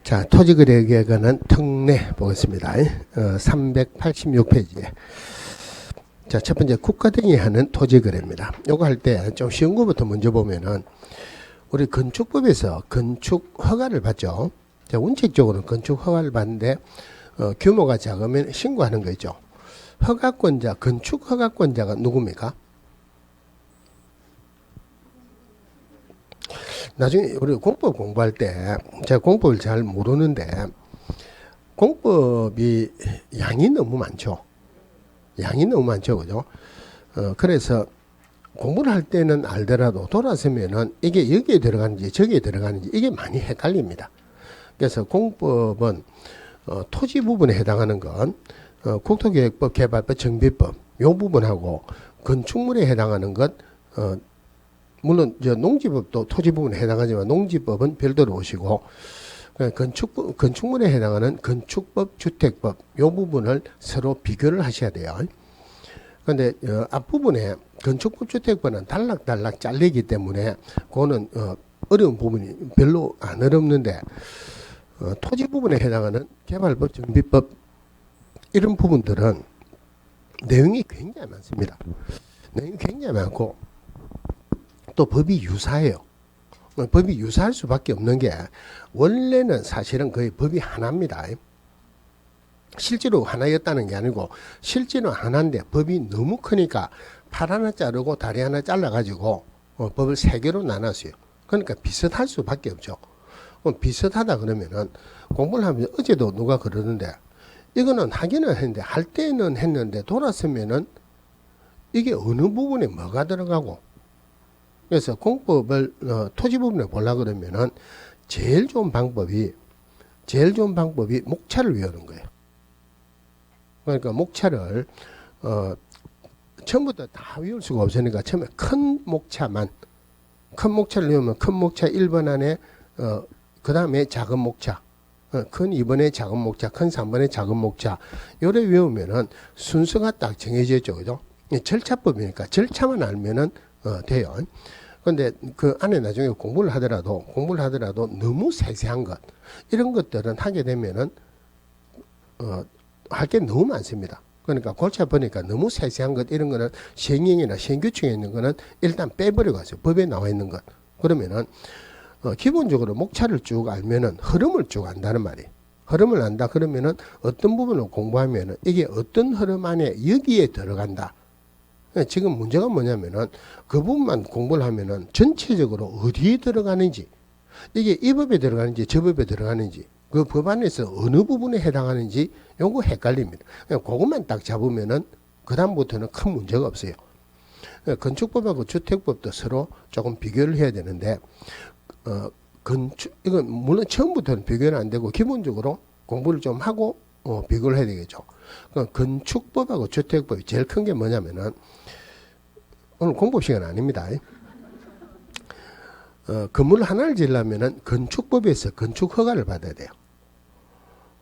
자, 토지거래에 관한 특례 보겠습니다. 386페이지에. 자, 첫 번째 국가 등이 하는 토지거래입니다. 요거 할 때 좀 쉬운 거부터 먼저 보면은 우리 건축법에서 건축 허가를 받죠. 자, 원칙적으로는 건축 허가를 받는데 규모가 작으면 신고하는 거 있죠. 허가권자, 건축 허가권자가 누굽니까? 나중에 우리 공법 공부할 때 제가 공법을 잘 모르는데 공법이 양이 너무 많죠. 양이 너무 많죠, 그죠? 그래서 공부를 할 때는 알더라도 돌아서면은 이게 여기에 들어가는지 저기에 들어가는지 이게 많이 헷갈립니다. 그래서 공법은 토지 부분에 해당하는 건 국토계획법, 개발법, 정비법 요 부분하고 건축물에 해당하는 것 물론 농지법도 토지 부분에 해당하지만 농지법은 별도로 오시고 건축물에 해당하는 건축법, 주택법 요 부분을 서로 비교를 하셔야 돼요. 그런데 앞부분에 건축법, 주택법은 단락단락 잘리기 때문에 그거는 어려운 부분이 별로 안 어렵는데 토지 부분에 해당하는 개발법, 정비법 이런 부분들은 내용이 굉장히 많습니다. 내용이 굉장히 많고 또 법이 유사해요. 법이 유사할 수밖에 없는 게 원래는 사실은 거의 법이 하나입니다. 실제로 하나였다는 게 아니고 실제로 하나인데 법이 너무 크니까 팔 하나 자르고 다리 하나 잘라가지고 법을 세 개로 나눴어요. 그러니까 비슷할 수밖에 없죠. 비슷하다 그러면은 공부를 하면 어제도 누가 그러는데 이거는 하기는 했는데 할 때는 했는데 돌아서면은 이게 어느 부분에 뭐가 들어가고 그래서 공법을 토지 부분에 보려고 그러면은 제일 좋은 방법이 목차를 외우는 거예요. 그러니까 목차를 처음부터 다 외울 수가 없으니까 처음에 큰 목차를 외우면 큰 목차 1번 안에 그 다음에 작은 목차 큰 2번에 작은 목차 큰 3번에 작은 목차 요래 외우면은 순서가 딱 정해져 있죠. 그죠? 절차법이니까 절차만 알면은 돼요. 그런데 그 안에 나중에 공부를 하더라도 너무 세세한 것 이런 것들은 하게 되면은 할 게 너무 많습니다. 그러니까 골치 아프니까 너무 세세한 것 이런 거는 시행령이나 시행규칙에 있는 거는 일단 빼버리고 가세요. 법에 나와 있는 것. 그러면은 기본적으로 목차를 쭉 알면은 흐름을 쭉 안다는 말이에요. 흐름을 안다 그러면은 어떤 부분을 공부하면은 이게 어떤 흐름 안에 여기에 들어간다. 지금 문제가 뭐냐면은 그 부분만 공부를 하면은 전체적으로 어디에 들어가는지 이게 이 법에 들어가는지 저 법에 들어가는지 그 법 안에서 어느 부분에 해당하는지 요거 헷갈립니다. 그냥 그것만 딱 잡으면은 그 다음부터는 큰 문제가 없어요. 건축법하고 주택법도 서로 조금 비교를 해야 되는데 이건 물론 처음부터는 비교는 안 되고 기본적으로 공부를 좀 하고 비교를 해야 되겠죠. 건축법하고 주택법이 제일 큰 게 뭐냐면은 오늘 공부 시간 아닙니다. 건물 하나를 지으려면은 건축법에서 건축 허가를 받아야 돼요.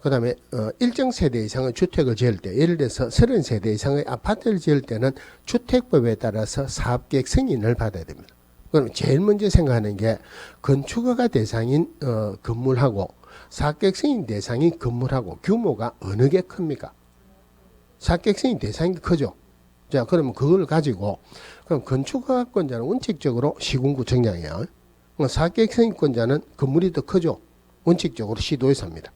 그 다음에 일정 세대 이상의 주택을 지을 때 예를 들어서 30세대 이상의 아파트를 지을 때는 주택법에 따라서 사업계획 승인을 받아야 됩니다. 그럼 제일 먼저 생각하는 게 건축허가 대상인 건물하고 사업계획 승인 대상인 건물하고 규모가 어느 게 큽니까? 사업계획 승인 대상이 크죠. 자, 그러면 그걸 가지고 그럼 건축허가권자는 원칙적으로 시군구청장이에요. 사업계획 승인권자는 건물이 더 크죠. 원칙적으로 시도에서입니다.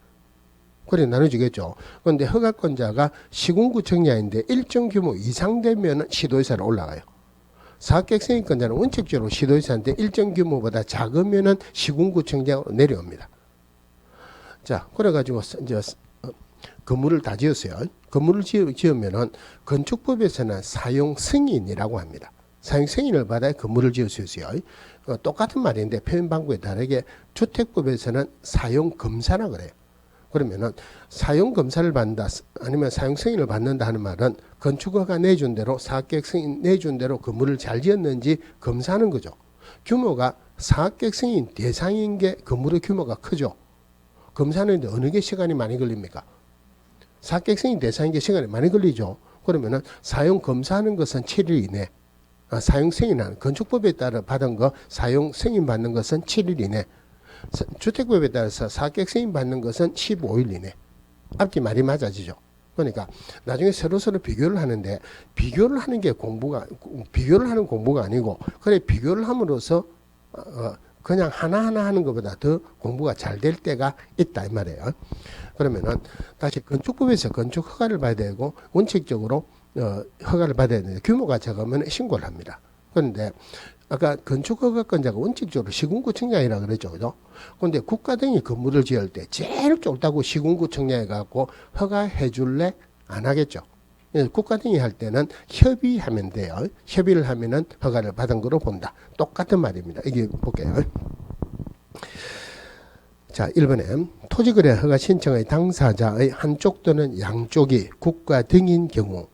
그래 나눠지겠죠. 그런데 허가권자가 시군구청장인데 일정 규모 이상 되면 시도의사로 올라가요. 사업계획 승인권자는 원칙적으로 시도의사인데 일정 규모보다 작으면은 시군구청장으로 내려옵니다. 자, 그래가지고 이제 건물을 다 지었어요. 건물을 지으면은 건축법에서는 사용 승인이라고 합니다. 사용 승인을 받아야 건물을 지을 수 있어요. 똑같은 말인데 표현 방법에 다르게 주택법에서는 사용 검사라 그래요. 그러면은 사용 검사를 받는다 아니면 사용 승인을 받는다 하는 말은 건축허가 내준 대로 사업계획 승인 내준 대로 건물을 잘 지었는지 검사하는 거죠. 규모가 사업계획 승인 대상인 게 건물의 규모가 크죠. 검사하는데 어느 게 시간이 많이 걸립니까? 사업계획 승인 대상인 게 시간이 많이 걸리죠. 그러면은 사용 검사하는 것은 7일 이내 사용 승인하는 건축법에 따라 받은 거 사용 승인 받는 것은 7일 이내 주택법에 따라서 사격 승인 받는 것은 15일 이내. 앞뒤 말이 맞아지죠. 그러니까 나중에 서로 비교를 하는데 비교를 하는 게 비교를 하는 공부가 아니고 그래 비교를 함으로써 그냥 하나하나 하는 것보다 더 공부가 잘 될 때가 있다 이 말이에요. 그러면은 다시 건축법에서 건축 허가를 받아야 되고 원칙적으로 허가를 받아야 되는데 규모가 작으면 신고를 합니다. 그런데 아까 건축허가권자가 원칙적으로 시군구청장이라 그랬죠, 그죠? 그런데 국가 등이 건물을 지을 때 제일 좁다고 시군구청장이 갖고 허가해 줄래? 안 하겠죠. 국가 등이 할 때는 협의하면 돼요. 협의를 하면은 허가를 받은 거로 본다. 똑같은 말입니다. 이게 볼게요. 자, 1번에 토지거래 허가 신청의 당사자의 한쪽 또는 양쪽이 국가 등인 경우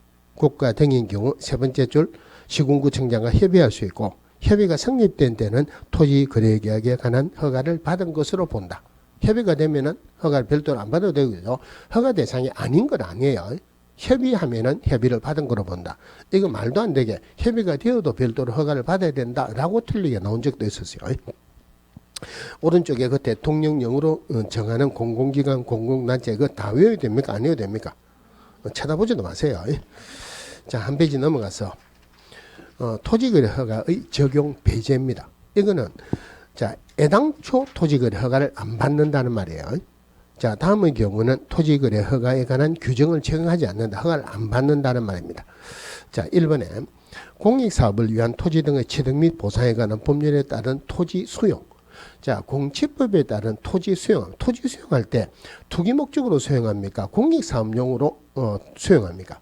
세 번째 줄 시군구청장과 협의할 수 있고 협의가 성립된 때는 토지거래계약에 관한 허가를 받은 것으로 본다. 협의가 되면은 허가를 별도로 안 받아도 되고요. 허가 대상이 아닌 건 아니에요. 협의하면은 협의를 받은 거로 본다. 이거 말도 안 되게 협의가 되어도 별도로 허가를 받아야 된다라고 틀리게 나온 적도 있었어요. 오른쪽에 그 대통령령으로 정하는 공공기관, 공공단체 그거 다 외워야 됩니까? 안 외워야 됩니까? 쳐다보지도 마세요. 자, 한 페이지 넘어가서 토지거래 허가의 적용 배제입니다. 이거는 자 애당초 토지거래 허가를 안 받는다는 말이에요. 자, 다음의 경우는 토지거래 허가에 관한 규정을 적용하지 않는다. 허가를 안 받는다는 말입니다. 자, 1번에 공익사업을 위한 토지 등의 취득 및 보상에 관한 법률에 따른 토지 수용. 자, 공치법에 따른 토지 수용할 때 투기 목적으로 수용합니까? 공익사업용으로 수용합니까?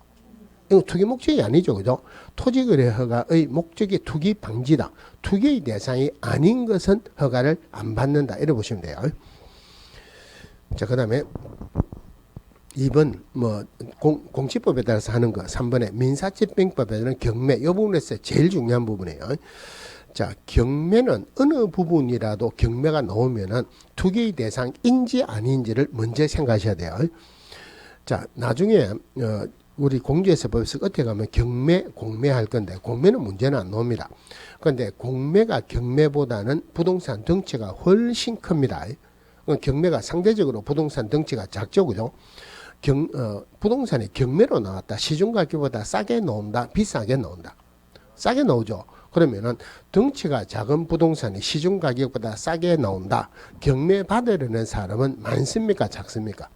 이거 투기 목적이 아니죠, 그죠? 토지거래 허가의 목적이 투기 방지다. 투기의 대상이 아닌 것은 허가를 안 받는다. 이래 보시면 돼요. 자, 그 다음에 2번 공치법에 따라서 하는 거 3번에 민사집행법에 따른 경매 이 부분에서 제일 중요한 부분이에요. 자, 경매는 어느 부분이라도 경매가 나오면은 투기의 대상인지 아닌지를 먼저 생각하셔야 돼요. 자, 나중에 우리 공주에서 법에서 어떻게 가면 경매, 공매할 건데 공매는 문제는 안 나옵니다. 그런데 공매가 경매보다는 부동산 덩치가 훨씬 큽니다. 경매가 상대적으로 부동산 덩치가 작죠, 그죠? 부동산이 경매로 나왔다. 시중가격보다 싸게 나온다, 비싸게 나온다. 싸게 나오죠. 그러면은 덩치가 작은 부동산이 시중가격보다 싸게 나온다. 경매 받으려는 사람은 많습니까, 작습니까?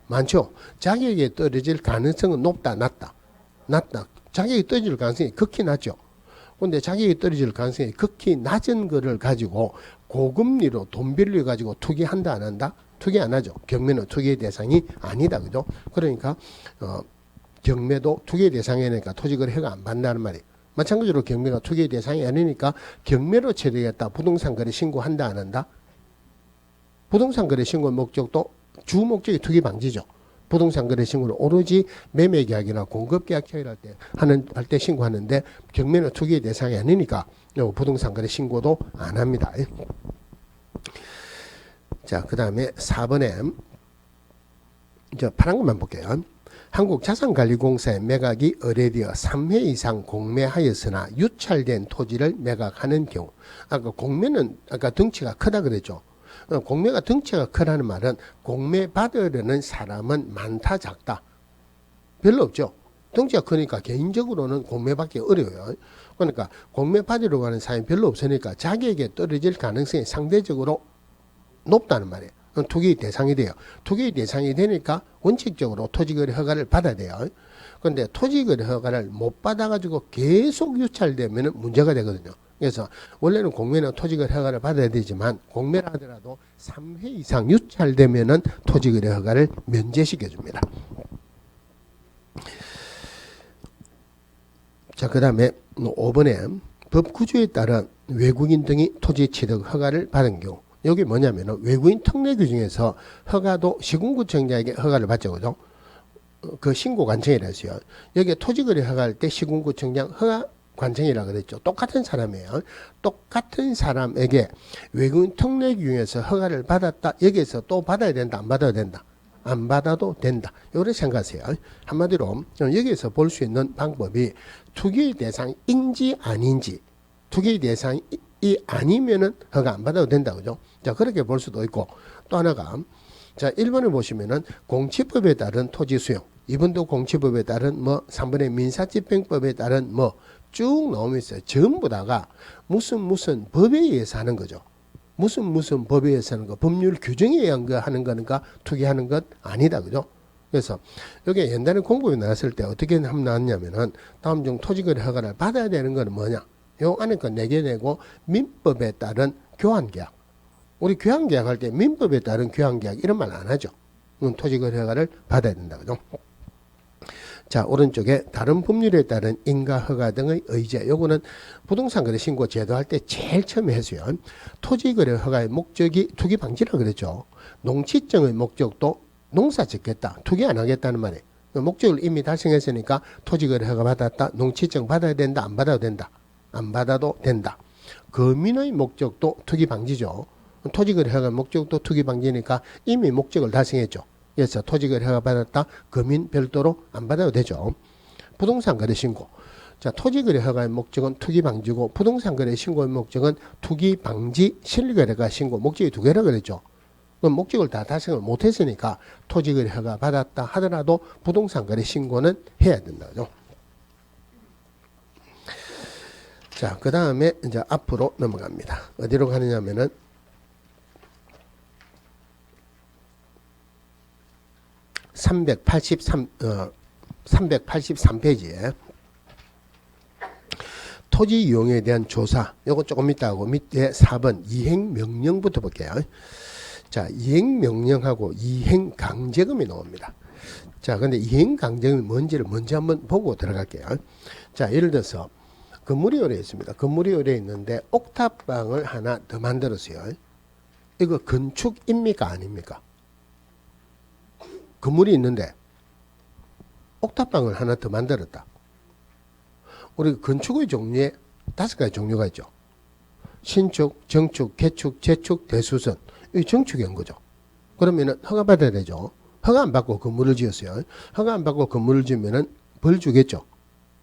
많죠. 자격이 떨어질 가능성은 높다, 낮다. 자격이 떨어질 가능성이 극히 낮죠. 그런데 자격이 떨어질 가능성이 극히 낮은 거를 가지고 고금리로 돈 빌려 가지고 투기한다, 안 한다? 투기 안 하죠. 경매는 투기의 대상이 아니다, 그죠? 그러니까 경매도 투기의 대상이니까 토지거래 허가 안 받는다는 말이에요. 마찬가지로 경매가 투기의 대상이 아니니까 경매로 처리했다. 부동산 거래 신고한다, 안 한다? 부동산 거래 신고 목적도 주 목적이 투기 방지죠. 부동산 거래 신고를 오로지 매매 계약이나 공급 계약 처리할 때 신고하는데 경매는 투기의 대상이 아니니까 부동산 거래 신고도 안 합니다. 자, 그다음에 4번에 이제 파란 것만 볼게요. 한국자산관리공사의 매각이 의뢰되어 3회 이상 공매하였으나 유찰된 토지를 매각하는 경우. 아까 공매는 아까 덩치가 크다 그랬죠. 공매가 덩치가 크다는 말은 공매 받으려는 사람은 많다, 작다? 별로 없죠. 덩치가 크니까 개인적으로는 공매 받기 어려워요. 그러니까 공매 받으려고 하는 사람이 별로 없으니까 자기에게 떨어질 가능성이 상대적으로 높다는 말이에요. 투기 대상이 돼요. 투기 대상이 되니까 원칙적으로 토지거래 허가를 받아야 돼요. 그런데 토지거래 허가를 못 받아가지고 계속 유찰되면 문제가 되거든요. 그래서 원래는 공매는 토지거래 허가를 받아야 되지만 공매를 하더라도 3회 이상 유찰되면은 토지거래 허가를 면제시켜 줍니다. 자, 그 다음에 5번에 법 구조에 따른 외국인 등이 토지 취득 허가를 받은 경우. 여기 뭐냐면 외국인 특례 규정에서 허가도 시군구청장에게 허가를 받죠, 그죠? 그 신고 관청이라 했어요. 여기 토지거래 허가할 때 시군구청장 허가 관청이라 그랬죠. 똑같은 사람이에요. 똑같은 사람에게 외국인 특례 규정에서 허가를 받았다. 여기에서 또 받아야 된다, 안 받아야 된다? 안 받아도 된다. 이렇게 생각하세요. 한마디로 여기에서 볼 수 있는 방법이 투기의 대상인지 아닌지, 투기의 대상이 아니면은 허가 안 받아도 된다, 그죠? 자, 그렇게 볼 수도 있고, 또 하나가, 자, 1번을 보시면은 공치법에 따른 토지 수용, 2번도 공치법에 따른 3번의 민사집행법에 따른 쭉 나오면서 전부 다가 무슨 법에 의해서 하는 거죠. 무슨 법에 의해서 하는 거, 법률 규정에 의한 거 하는 거니까 투기하는 것 아니다. 그죠? 그래서 여기 옛날에 공부에 나왔을 때 어떻게 하면 나왔냐면은 다음 중 토지거래 허가를 받아야 되는 거는 뭐냐? 요 안에 거 4개 내고 민법에 따른 교환계약. 우리 교환계약 할 때 민법에 따른 교환계약 이런 말 안 하죠. 토지거래 허가를 받아야 된다. 그죠? 자, 오른쪽에 다른 법률에 따른 인가허가 등의 의제. 요거는 부동산거래 신고 제도할 때 제일 처음에 했어요. 토지거래 허가의 목적이 투기 방지라 그랬죠. 농지증의 목적도 농사 짓겠다, 투기 안 하겠다는 말이에요. 목적을 이미 달성했으니까 토지거래 허가 받았다, 농지증 받아야 된다, 안 받아도 된다, 안 받아도 된다. 거민의 목적도 투기 방지죠. 토지거래 허가 목적도 투기 방지니까 이미 목적을 달성했죠. 그래서 토지거래 허가 받았다, 거민 별도로 안 받아도 되죠. 부동산 거래 신고. 자, 토지거래 허가의 목적은 투기 방지고 부동산 거래 신고의 목적은 투기 방지 실거래가 신고. 목적이 2개라 그랬죠. 그럼 목적을 다 달성을 못했으니까 토지거래 허가 받았다 하더라도 부동산 거래 신고는 해야 된다죠. 자, 그 다음에 이제 앞으로 넘어갑니다. 어디로 가느냐면은 383페이지에 토지 이용에 대한 조사, 요거 조금 이따 하고 밑에 4번 이행명령부터 볼게요. 자, 이행명령하고 이행강제금이 나옵니다. 자, 근데 이행강제금이 뭔지를 먼저 한번 보고 들어갈게요. 자, 예를 들어서 건물이 오래 있습니다. 건물이 오래 있는데 옥탑방을 하나 더 만들었어요. 이거 건축입니까 아닙니까? 건물이 있는데 옥탑방을 하나 더 만들었다. 우리 건축의 종류에 5가지 종류가 있죠. 신축, 정축, 개축, 재축, 대수선. 이 정축인 거죠. 그러면은 허가 받아야 되죠. 허가 안 받고 건물을 지었어요. 허가 안 받고 건물을 지으면은 벌 주겠죠.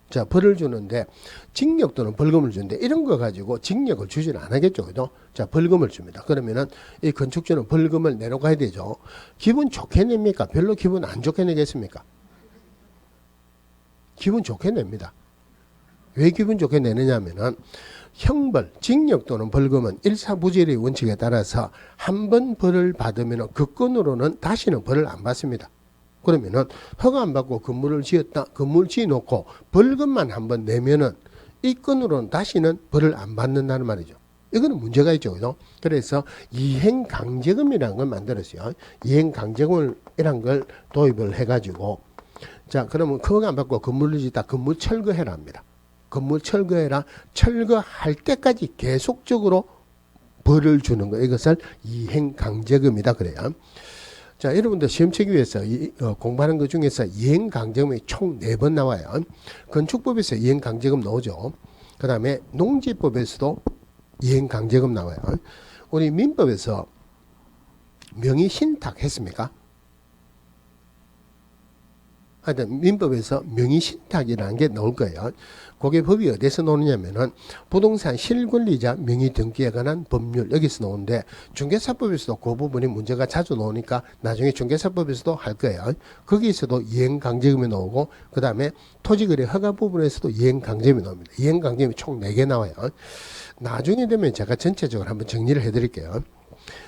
자, 벌을 주는데 징역 또는 벌금을 주는데 이런 거 가지고 징역을 주지는 않겠죠. 그죠? 자, 벌금을 줍니다. 그러면은 이 건축주는 벌금을 내려가야 되죠. 기분 좋게 냅니까? 별로 기분 안 좋게 내겠습니까? 기분 좋게 냅니다. 왜 기분 좋게 내느냐 하면은 형벌, 징역 또는 벌금은 일사부질의 원칙에 따라서 한 번 벌을 받으면 그 건으로는 다시는 벌을 안 받습니다. 그러면은 허가 안 받고 건물을 지었다, 건물 지어놓고 벌금만 한 번 내면은 이 건으로는 다시는 벌을 안 받는다는 말이죠. 이거는 문제가 있죠. 그죠? 그래서 이행강제금이라는 걸 만들었어요. 이행강제금이라는 걸 도입을 해가지고, 자, 그러면 허가 안 받고 건물을 짓다, 건물 철거해라 합니다. 건물 철거해라, 철거할 때까지 계속적으로 벌을 주는 거, 이것을 이행강제금이다 그래요. 자, 여러분들 시험치기 위해서 공부하는 것 중에서 이행강제금이 총 4번 나와요. 건축법에서 이행강제금 나오죠. 그 다음에 농지법에서도 이행강제금 나와요. 우리 민법에서 명의신탁 했습니까? 하여튼 민법에서 명의신탁이라는 게 나올 거예요. 그게 법이 어디서 나오느냐면은 부동산 실권리자 명의 등기에 관한 법률 여기서 나오는데 중개사법에서도 그 부분이 문제가 자주 나오니까 나중에 중개사법에서도 할 거예요. 거기에서도 이행강제금이 나오고 그 다음에 토지거래 허가 부분에서도 이행강제금이 나옵니다. 이행강제금이 총 4개 나와요. 나중에 되면 제가 전체적으로 한번 정리를 해드릴게요.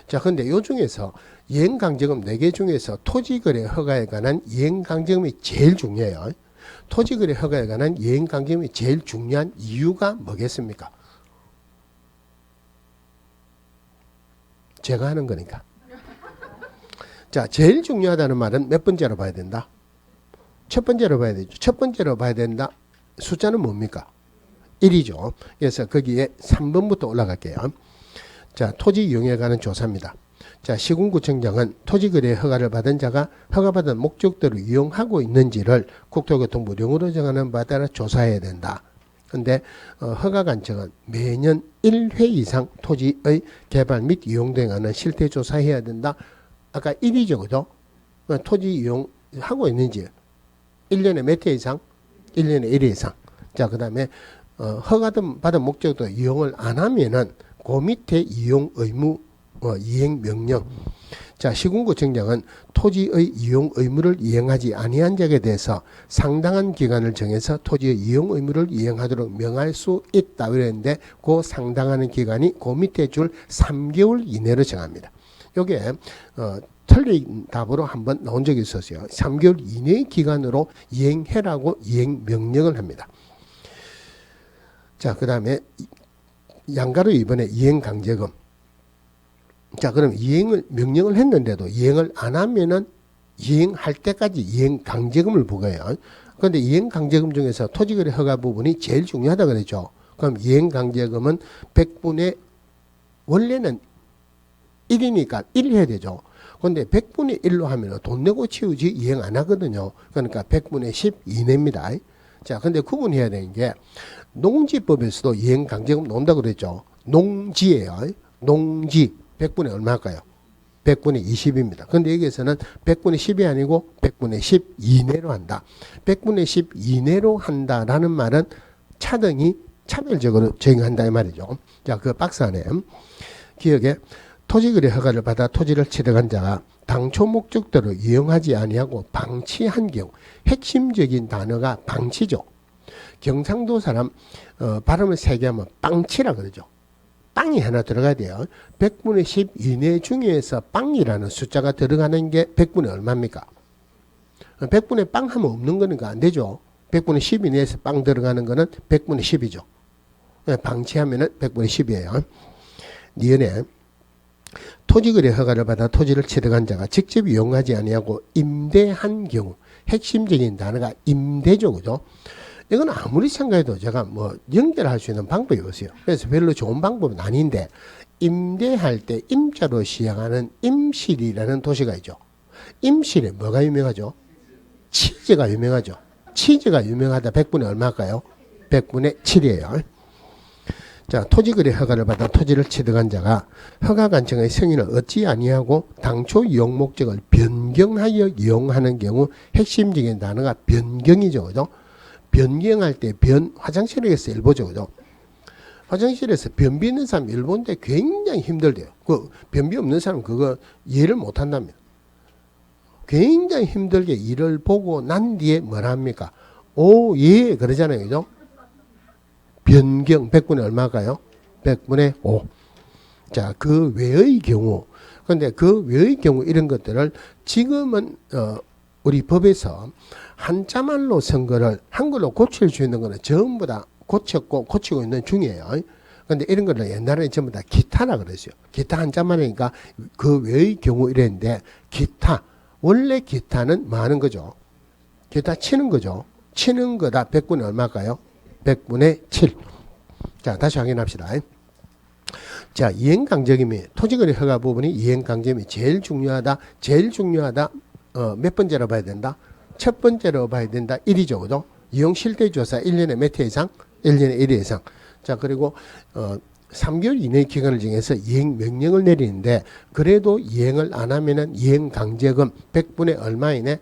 자, 근데 요 중에서 이행강제금 4개 중에서 토지거래 허가에 관한 이행강제금이 제일 중요해요. 토지거래 허가에 관한 이행강제금이 제일 중요한 이유가 뭐겠습니까? 제가 하는 거니까. 자, 제일 중요하다는 말은 몇 번째로 봐야 된다? 첫 번째로 봐야 되죠. 첫 번째로 봐야 된다. 숫자는 뭡니까? 1이죠. 그래서 거기에 3번부터 올라갈게요. 자, 토지 이용에 관한 조사입니다. 자, 시군구청장은 토지거래 허가를 받은 자가 허가받은 목적대로 이용하고 있는지를 국토교통부 령으로 정하는 바에 따라 조사해야 된다. 근데 허가관청은 매년 1회 이상 토지의 개발 및 이용 등하는 실태 조사해야 된다. 아까 1이죠. 그죠? 토지 이용하고 있는지 1년에 몇 회 이상? 1년에 1회 이상. 자, 그 다음에 허가받은 목적대로 이용을 안 하면은 그 밑에 이용 의무 이행 명령. 자, 시군구청장은 토지의 이용 의무를 이행하지 아니한 적에 대해서 상당한 기간을 정해서 토지의 이용 의무를 이행하도록 명할 수 있다 그랬는데 그 상당한 기간이 그 밑에 줄 3개월 이내로 정합니다. 요게 틀린 답으로 한번 나온 적이 있었어요. 3개월 이내의 기간으로 이행해라고 이행 명령을 합니다. 자, 그 다음에 양가로 이번에 이행 강제금. 자, 그럼 명령을 했는데도 이행을 안 하면은 이행할 때까지 이행 강제금을 부과해요. 그런데 이행 강제금 중에서 토지거래 허가 부분이 제일 중요하다 그랬죠. 그럼 이행 강제금은 100분의 원래는 1이니까 1 해야 되죠. 그런데 100분의 1로 하면 돈 내고 치우지 이행 안 하거든요. 그러니까 100분의 10 이내입니다. 자, 근데 구분해야 되는 게 농지법에서도 이행 강제금 나온다고 그랬죠. 농지예요. 농지 100분의 얼마일까요? 100분의 20입니다. 그런데 여기에서는 100분의 10이 아니고 100분의 10 이내로 한다. 100분의 10 이내로 한다라는 말은 차등이 차별적으로 적용한다 이 말이죠. 자, 그 박스 안에 기억에 토지거래 허가를 받아 토지를 취득한 자가 당초 목적대로 이용하지 아니하고 방치한 경우 핵심적인 단어가 방치죠. 경상도 사람 발음을 세게 하면 빵치라 그러죠. 빵이 하나 들어가야 돼요. 100분의 10 이내 중에서 빵이라는 숫자가 들어가는 게 100분의 얼마입니까? 100분의 빵 하면 없는 거니까 안 되죠. 100분의 10 이내에서 빵 들어가는 거는 100분의 10이죠. 방치하면은 100분의 10이에요. 니은에 토지거래 허가를 받아 토지를 취득한 자가 직접 이용하지 아니하고 임대한 경우 핵심적인 단어가 임대죠. 그죠? 이건 아무리 생각해도 제가 연결할 수 있는 방법이 없어요. 그래서 별로 좋은 방법은 아닌데 임대할 때 임자로 시작하는 임실이라는 도시가 있죠. 임실에 뭐가 유명하죠? 치즈가 유명하죠. 치즈가 유명하다 100분의 얼마일까요? 100분의 7이에요. 자, 토지거래 허가를 받아 토지를 취득한 자가 허가관청의 승인을 얻지 아니하고 당초 이용 목적을 변경하여 이용하는 경우 핵심적인 단어가 변경이죠. 그죠? 변경할 때 화장실에서 일보죠. 그죠? 화장실에서 변비 있는 사람 일본데 굉장히 힘들대요. 그 변비 없는 사람 그거 이해를 못 한답니다. 굉장히 힘들게 일을 보고 난 뒤에 뭘 합니까? 오, 예, 그러잖아요. 그죠? 변경 100분의 얼마일까요? 100분의 5. 자, 그 외의 경우. 그런데 그 외의 경우 이런 것들을 지금은 우리 법에서 한자말로 쓴 거를 한글로 고칠 수 있는 거는 전부 다 고쳤고 고치고 있는 중이에요. 그런데 이런 거를 옛날에 전부 다 기타라 그랬어요. 기타 한자말이니까 그 외의 경우 이랬는데 기타. 원래 기타는 뭐 하는 거죠? 기타 치는 거죠. 치는 거다 100분의 얼마일까요? 100분의 7. 자, 다시 확인합시다. 자, 이행강제금이 토지거래 허가 부분이 이행강제금이 제일 중요하다. 몇 번째로 봐야 된다? 첫 번째로 봐야 된다. 1이죠. 그죠? 이용 실태조사 1년에 몇 회 이상? 1년에 1회 이상. 자, 그리고 3개월 이내의 기간을 정해서 이행 명령을 내리는데 그래도 이행을 안 하면은 이행강제금 100분의 얼마 이내?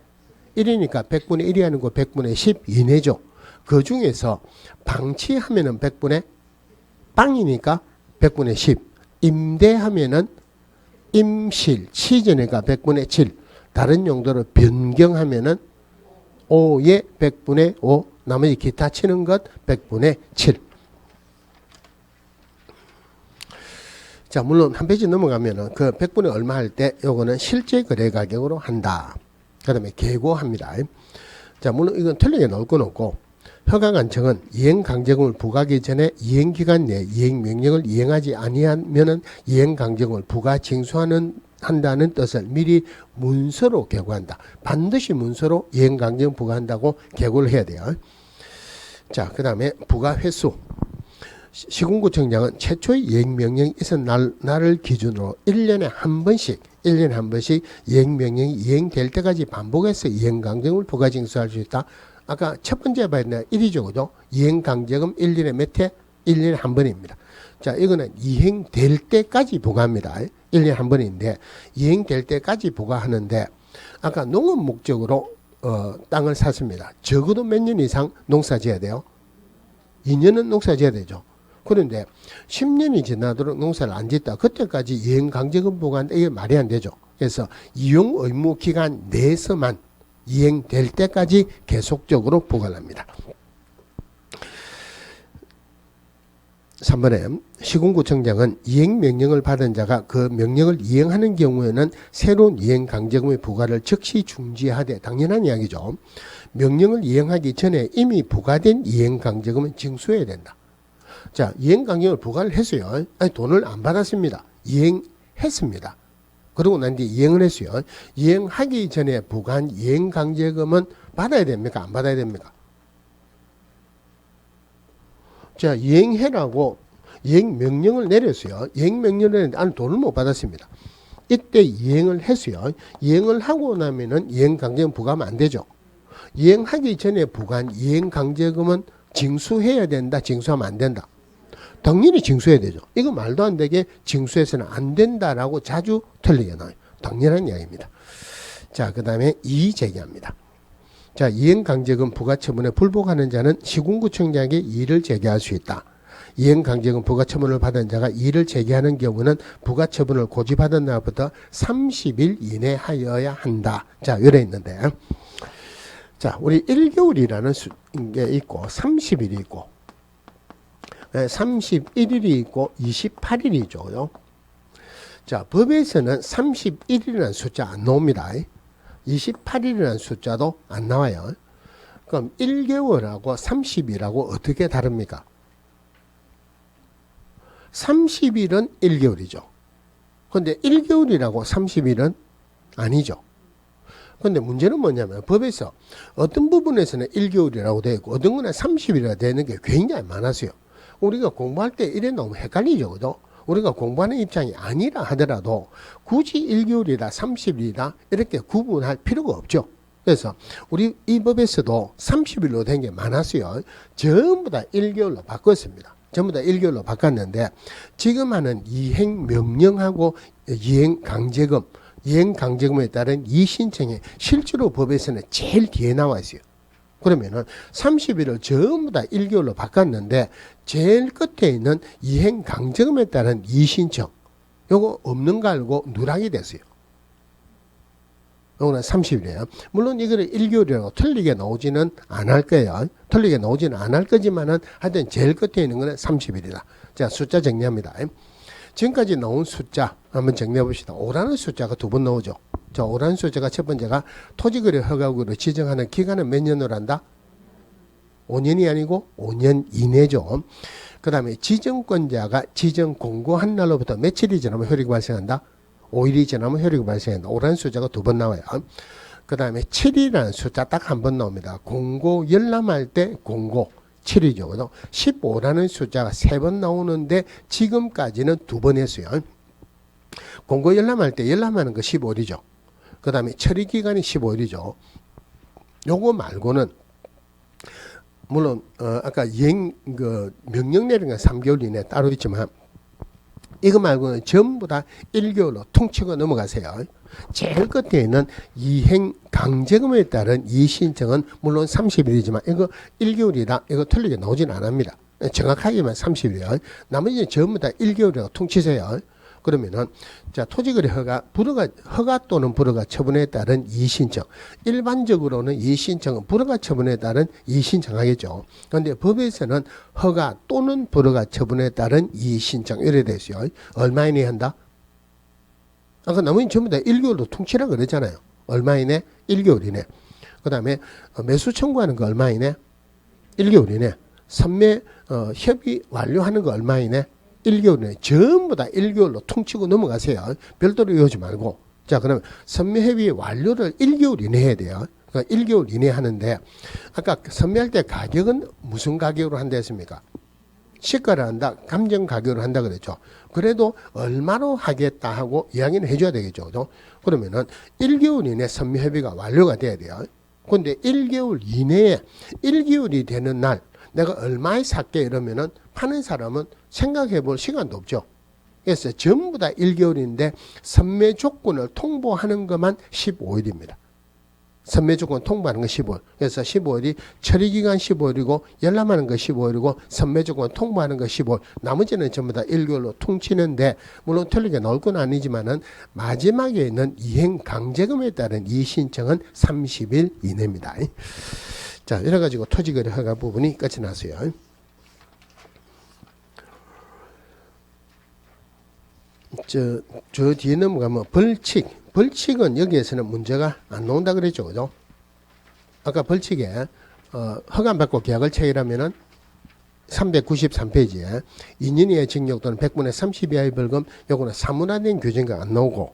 1이니까 100분의 1이 아니고 100분의 10 이내죠. 그 중에서 방치하면은 100분의 빵이니까 100분의 10. 임대하면은 임실, 치즈니까 100분의 7. 다른 용도로 변경하면은 5에 100분의 5. 나머지 기타 치는 것 100분의 7. 자, 물론 한 페이지 넘어가면은 그 100분의 얼마 할 때 요거는 실제 거래 가격으로 한다. 그 다음에 계고합니다. 자, 물론 이건 틀리게 나올 건 없고 허가관청은 이행강제금을 부과하기 전에 이행기간 내에 이행명령을 이행하지 아니하면은 이행강제금을 부과 징수한다는 뜻을 미리 문서로 계고한다. 반드시 문서로 이행강제금 부과한다고 계고를 해야 돼요. 자, 그 다음에 부과 횟수. 시군구청장은 최초의 이행명령이 있은 날을 기준으로 1년에 한 번씩 이행명령이 이행될 때까지 반복해서 이행강제금을 부과징수할 수 있다. 아까 첫 번째 봐야 되나 1이죠. 그죠? 이행강제금 1년에 몇 회? 1년에 한 번입니다. 자, 이거는 이행될 때까지 부과합니다. 1년에 한 번인데 이행될 때까지 부과하는데 아까 농업 목적으로 땅을 샀습니다. 적어도 몇 년 이상 농사 지어야 돼요? 2년은 농사 지어야 되죠. 그런데 10년이 지나도록 농사를 안 짓다. 그때까지 이행 강제금 부과한다. 이게 말이 안 되죠. 그래서 이용 의무 기간 내에서만 이행될 때까지 계속적으로 부과를 합니다. 3번에 시군구청장은 이행명령을 받은 자가 그 명령을 이행하는 경우에는 새로운 이행강제금의 부과를 즉시 중지하되, 당연한 이야기죠. 명령을 이행하기 전에 이미 부과된 이행강제금은 징수해야 된다. 자, 이행강제금을 부과를 했어요. 아니, 돈을 안 받았습니다. 이행했습니다. 그러고 난 뒤에 이행을 했어요. 이행하기 전에 부과한 이행강제금은 받아야 됩니까? 안 받아야 됩니까? 자, 이행해라고 이행명령을 내렸어요. 이행명령을 내렸는데 아니, 돈을 못 받았습니다. 이때 이행을 했어요. 이행을 하고 나면은 이행강제금 부과하면 안 되죠. 이행하기 전에 부과한 이행강제금은 징수해야 된다. 징수하면 안 된다. 당연히 징수해야 되죠. 이거 말도 안 되게 징수해서는 안 된다라고 자주 틀리게 나와요. 당연한 이야기입니다. 자, 그 다음에 이의 제기합니다. 자, 이행강제금 부과처분에 불복하는 자는 시군구청장에게 이의를 제기할 수 있다. 이행강제금 부과처분을 받은 자가 이의를 제기하는 경우는 부과처분을 고지받은 날부터 30일 이내 하여야 한다. 자, 요래 있는데, 자, 우리 1개월이라는 게 있고 30일이 있고 31일이 있고 28일이죠. 자, 법에서는 31일이라는 숫자 안 나옵니다. 28일이라는 숫자도 안 나와요. 그럼 1개월하고 30일하고 어떻게 다릅니까? 30일은 1개월이죠. 근데 1개월이라고 30일은 아니죠. 근데 문제는 뭐냐면 법에서 어떤 부분에서는 1개월이라고 되어 있고 어떤 거는 30일이라 되는 게 굉장히 많았어요. 우리가 공부할 때 이래 너무 헷갈리죠. 그죠? 우리가 공부하는 입장이 아니라 하더라도 굳이 1개월이다 30일이다 이렇게 구분할 필요가 없죠. 그래서 우리 이 법에서도 30일로 된 게 많았어요. 전부 다 1개월로 바꿨습니다. 전부 다 1개월로 바꿨는데 지금 하는 이행명령하고 이행강제금에 따른 이의신청이 실제로 법에서는 제일 뒤에 나와 있어요. 그러면은 30일을 전부 다 1개월로 바꿨는데 제일 끝에 있는 이행강제금에 따른 이의신청 요거 없는 거 알고 누락이 됐어요. 요거는 30일이에요. 물론 이거를 1개월이라고 틀리게 나오지는 않을 거예요. 틀리게 나오지는 않을 거지만은 하여튼 제일 끝에 있는 거는 30일이다. 자, 숫자 정리합니다. 지금까지 나온 숫자 한번 정리해 봅시다. 오라는 숫자가 두 번 나오죠. 자, 오라는 숫자가 첫 번째가 토지거래 허가구로 지정하는 기간은 몇 년으로 한다? 5년이 아니고 5년 이내죠. 그 다음에 지정권자가 지정 공고한 날로부터 며칠이 지나면 효력이 발생한다? 5일이 지나면 효력이 발생한다. 오라는 숫자가 두 번 나와요. 그 다음에 7이라는 숫자 딱 한 번 나옵니다. 공고 열람할 때 공고 7이죠. 15라는 숫자가 세 번 나오는데 지금까지는 두 번 했어요. 공고 열람할 때 열람하는 거 15일이죠. 그 다음에 처리기간이 15일이죠. 요거 말고는 물론 아까 명령 내린 건 3개월 이내 따로 있지만 이거 말고는 전부 다 1개월로 통치고 넘어가세요. 제일 끝에 있는 이행강제금에 따른 이의신청은 물론 30일이지만 이거 1개월이다. 이거 틀리게 나오지는 않습니다. 정확하게만 30일이에요. 나머지는 전부 다 1개월이라고 통치세요. 그러면은 자, 토지거래 허가 또는 불허가 처분에 따른 이의신청. 일반적으로는 이의신청은 불허가 처분에 따른 이의신청하겠죠. 그런데 법에서는 허가 또는 불허가 처분에 따른 이의신청 이래 됐어요. 얼마 이내 한다? 아까 나머지 전부 다 1개월로 통치라 그랬잖아요. 얼마 이내? 1개월 이내. 그 다음에 매수 청구하는 거 얼마 이내? 1개월 이내. 선매 협의 완료하는 거 얼마 이내? 1개월 이내. 전부 다 1개월로 통치고 넘어가세요. 별도로 이러지 말고. 자, 그러면 선매협의 완료를 1개월 이내 해야 돼요. 그러니까 1개월 이내 하는데 아까 선매할 때 가격은 무슨 가격으로 한다 했습니까? 시가를 한다, 감정 가격으로 한다 그랬죠. 그래도 얼마로 하겠다 하고 이야기는 해줘야 되겠죠. 그러면은 1개월 이내 선매협의가 완료가 돼야 돼요. 그런데 1개월 이내에 1개월이 되는 날 내가 얼마에 살게 이러면은 파는 사람은 생각해 볼 시간도 없죠. 그래서 전부 다 1개월인데 선매 조건을 통보하는 것만 15일입니다. 선매조건 통보하는 건 15일. 그래서 15일이 처리기간 15일이고 열람하는 거 15일이고 선매조건 통보하는 거 15일. 나머지는 전부 다 1개월로 퉁치는데 물론 틀리게 나올 건 아니지만은 마지막에 있는 이행 강제금에 따른 이의신청은 30일 이내입니다. 자, 이래가지고 토지거래 허가 부분이 끝이 났어요. 저 뒤에 넘어가면 벌칙은 여기에서는 문제가 안 나온다 그랬죠, 그죠? 아까 벌칙에 허가받고 계약을 체결하면은 393페이지에 2년 이하의 징역 또는 100분의 30 이하의 벌금, 요거는 사문화된 규정이 안 나오고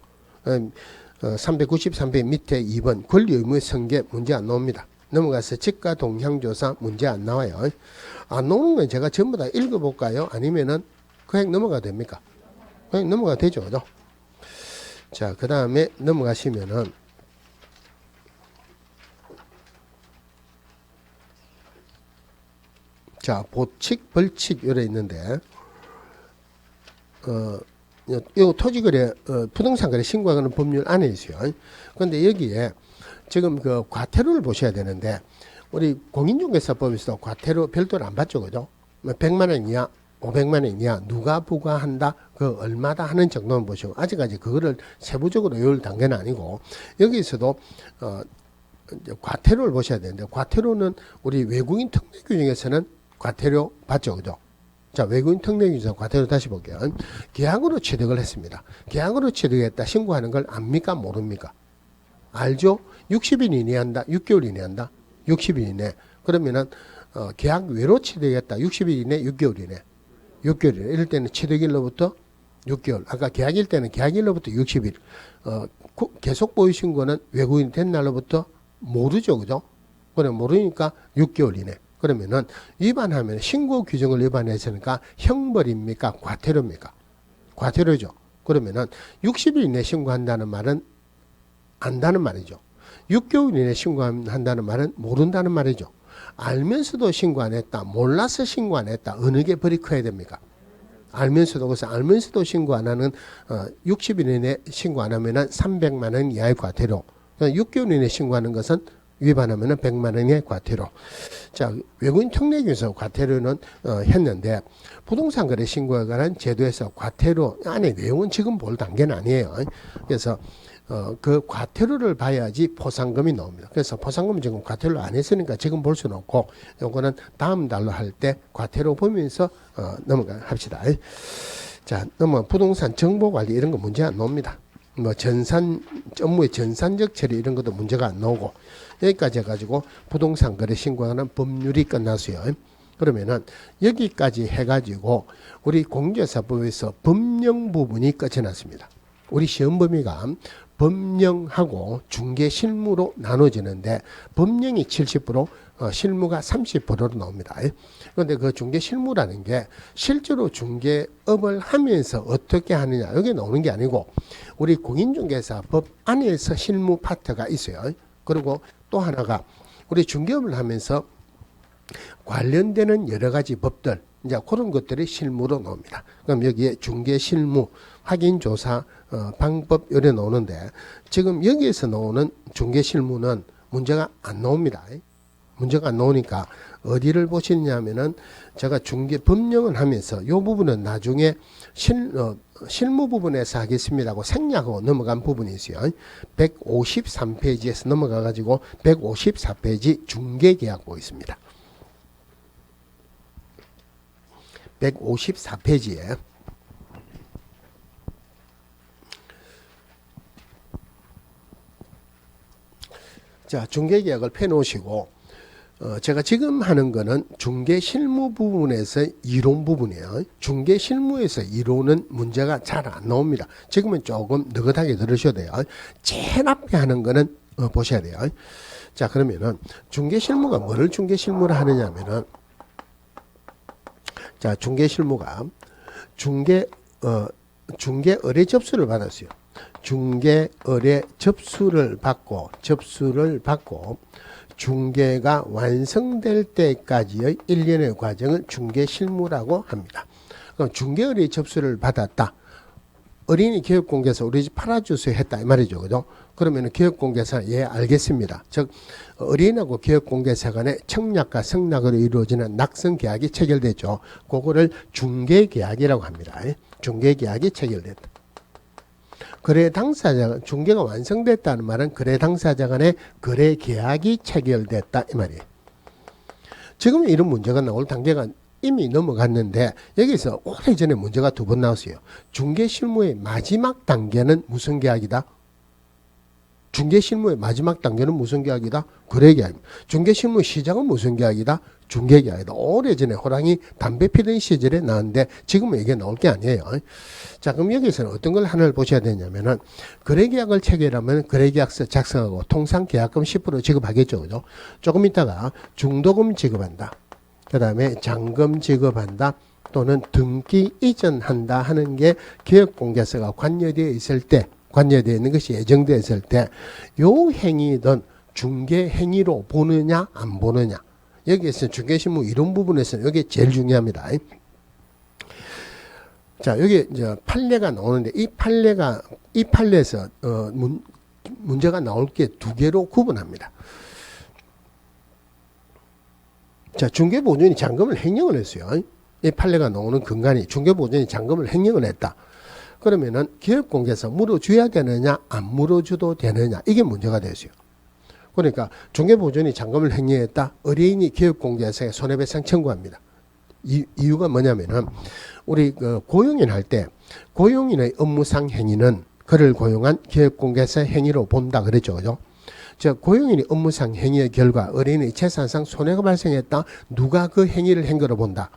393페이지 밑에 2번 권리 의무의 성계 문제 안 나옵니다. 넘어가서 직가 동향조사 문제 안 나와요. 안 나오는 건 제가 전부 다 읽어볼까요? 아니면은 그냥 넘어가도 됩니까? 그냥 넘어가도 되죠, 그죠? 자, 그 다음에 넘어가시면은 자, 보칙, 벌칙 요래 있는데 요 토지거래 부동산거래 신고하는 법률 안에 있어요. 그런데 여기에 지금 그 과태료를 보셔야 되는데 우리 공인중개사법에서 과태료 별도로 안 받죠, 그죠? 100만 원 이하, 500만 원 이하 누가 부과한다, 그 얼마다 하는 정도만 보시고 아직까지 그거를 세부적으로 외울 단계는 아니고 여기서도 이제 과태료를 보셔야 되는데 과태료는 우리 외국인 특례 규정에서는 과태료 받죠, 그죠? 자, 외국인 특례 규정에서 과태료 다시 볼게요. 계약으로 취득을 했습니다. 계약으로 취득했다 신고하는 걸 압니까, 모릅니까? 알죠? 60일 이내 한다, 6개월 이내 한다, 60일 이내. 그러면은 계약 외로 취득했다, 60일 이내, 6개월 이내. 6개월 이내. 이럴 때는 취득일로부터 6개월. 아까 계약일 때는 계약일로부터 60일. 계속 보유 신고는 외국인 된 날로부터 모르죠, 그죠? 그래 모르니까 6개월 이내. 그러면은 위반하면 신고 규정을 위반했으니까 형벌입니까, 과태료입니까? 과태료죠. 그러면은 60일 이내 신고한다는 말은 안다는 말이죠. 6개월 이내 신고한다는 말은 모른다는 말이죠. 알면서도 신고 안 했다, 몰라서 신고 안 했다, 어느 게 벌이 커야 됩니까? 알면서도. 그래서 알면서도 신고 안 하는 60일 이내 신고 안 하면은 300만 원 이하의 과태료. 6개월 이내 신고하는 것은 위반하면은 100만 원 이하의 과태료. 자, 외국인 특례규에서 과태료는 했는데 부동산 거래 신고에 관한 제도에서 과태료 안에 내용은 지금 볼 단계는 아니에요. 그래서 그 과태료를 봐야지 포상금이 나옵니다. 그래서 포상금은 지금 과태료를 안 했으니까 지금 볼 수는 없고 요거는 다음 달로 할 때 과태료 보면서 넘어가 합시다. 자, 부동산 정보 관리 이런 거 문제 안 나옵니다. 뭐 업무의 전산적 처리 이런 것도 문제가 안 나오고 여기까지 해가지고 부동산 거래 신고하는 법률이 끝났어요. 그러면은 여기까지 해가지고 우리 공인중개사법에서 법령 부분이 끝이 났습니다. 우리 시험 범위가 법령하고 중개 실무로 나눠지는데 법령이 70%, 실무가 30%로 나옵니다. 그런데 그 중개 실무라는 게 실제로 중개업을 하면서 어떻게 하느냐 여기 나오는 게 아니고 우리 공인중개사법 안에서 실무 파트가 있어요. 그리고 또 하나가 우리 중개업을 하면서 관련되는 여러 가지 법들 이제 그런 것들이 실무로 나옵니다. 그럼 여기에 중개 실무 확인 조사 방법 요래 나오는데 지금 여기에서 나오는 중개 실무는 문제가 안 나옵니다. 문제가 안 나오니까 어디를 보시냐면은 제가 중개 법령을 하면서 요 부분은 나중에 실무 부분에서 하겠습니다고 생략하고 넘어간 부분이 있어요. 153페이지에서 넘어가 가지고 154페이지 중개계약 보겠습니다. 154페이지에 자, 중개계약을 펴놓으시고 제가 지금 하는 거는 중개 실무 부분에서 이론 부분이에요. 중개 실무에서 이론은 문제가 잘 안 나옵니다. 지금은 조금 느긋하게 들으셔야 돼요. 제일 앞에 하는 거는 보셔야 돼요. 자, 그러면은 중개 실무가 뭐를 중개 실무를 하느냐면은 자, 중개 실무가 중개 의뢰 접수를 받았어요. 중개 의뢰 접수를 받고 중개가 완성될 때까지의 1년의 과정을 중개 실무라고 합니다. 그럼 중개 의뢰 접수를 받았다. 어린이 교육공개에서 우리 집 팔아주세요 했다 이 말이죠, 그죠? 그러면 기업공개사 예 알겠습니다. 즉 어린이하고 기업공개사 간의 청약과 승낙으로 이루어지는 낙선계약이 체결됐죠. 그거를 중개계약이라고 합니다. 중개계약이 체결됐다. 거래 당사자, 중개가 완성됐다는 말은 거래 당사자 간의 거래 계약이 체결됐다 이 말이에요. 지금 이런 문제가 나올 단계가 이미 넘어갔는데 여기서 오래전에 문제가 두 번 나왔어요. 중개실무의 마지막 단계는 무슨 계약이다? 중개실무의 마지막 단계는 무슨 계약이다? 거래계약입니다. 중개실무 시작은 무슨 계약이다? 중개계약이다. 오래전에 호랑이 담배 피던 시절에 나왔는데 지금은 이게 나올 게 아니에요. 자, 그럼 여기서는 어떤 걸 하나를 보셔야 되냐면은 거래계약을 체결하면 거래계약서 작성하고 통상계약금 10% 지급하겠죠. 그죠? 조금 있다가 중도금 지급한다. 그 다음에 잔금 지급한다. 또는 등기 이전한다 하는 게 기업공개서가 관여되어 있을 때 관여되어 있는 것이 예정되어 있을 때 요 행위든 중개행위로 보느냐 안 보느냐 여기에서 중개실무 이런 부분에서는 여기 제일 중요합니다. 자 여기 이제 판례가 나오는데 이 판례에서 문제가 나올 게 두 개로 구분합니다. 자 중개보증인이 잔금을 횡령을 했어요. 이 판례가 나오는 근간이 중개보증인이 잔금을 횡령을 했다. 그러면은 기업공개서 물어줘야 되느냐 안 물어줘도 되느냐 이게 문제가 됐어요. 그러니까 중개보증인이 잔금을 횡령했다. 의뢰인이 기업공개서에 손해배상 청구합니다. 이유가 뭐냐면은 우리 고용인 할 때 고용인의 업무상 행위는 그를 고용한 기업공개서 행위로 본다 그랬죠. 그죠? 즉 고용인이 업무상 행위의 결과 의뢰인의 재산상 손해가 발생했다. 누가 그 행위를 한 거로 본다.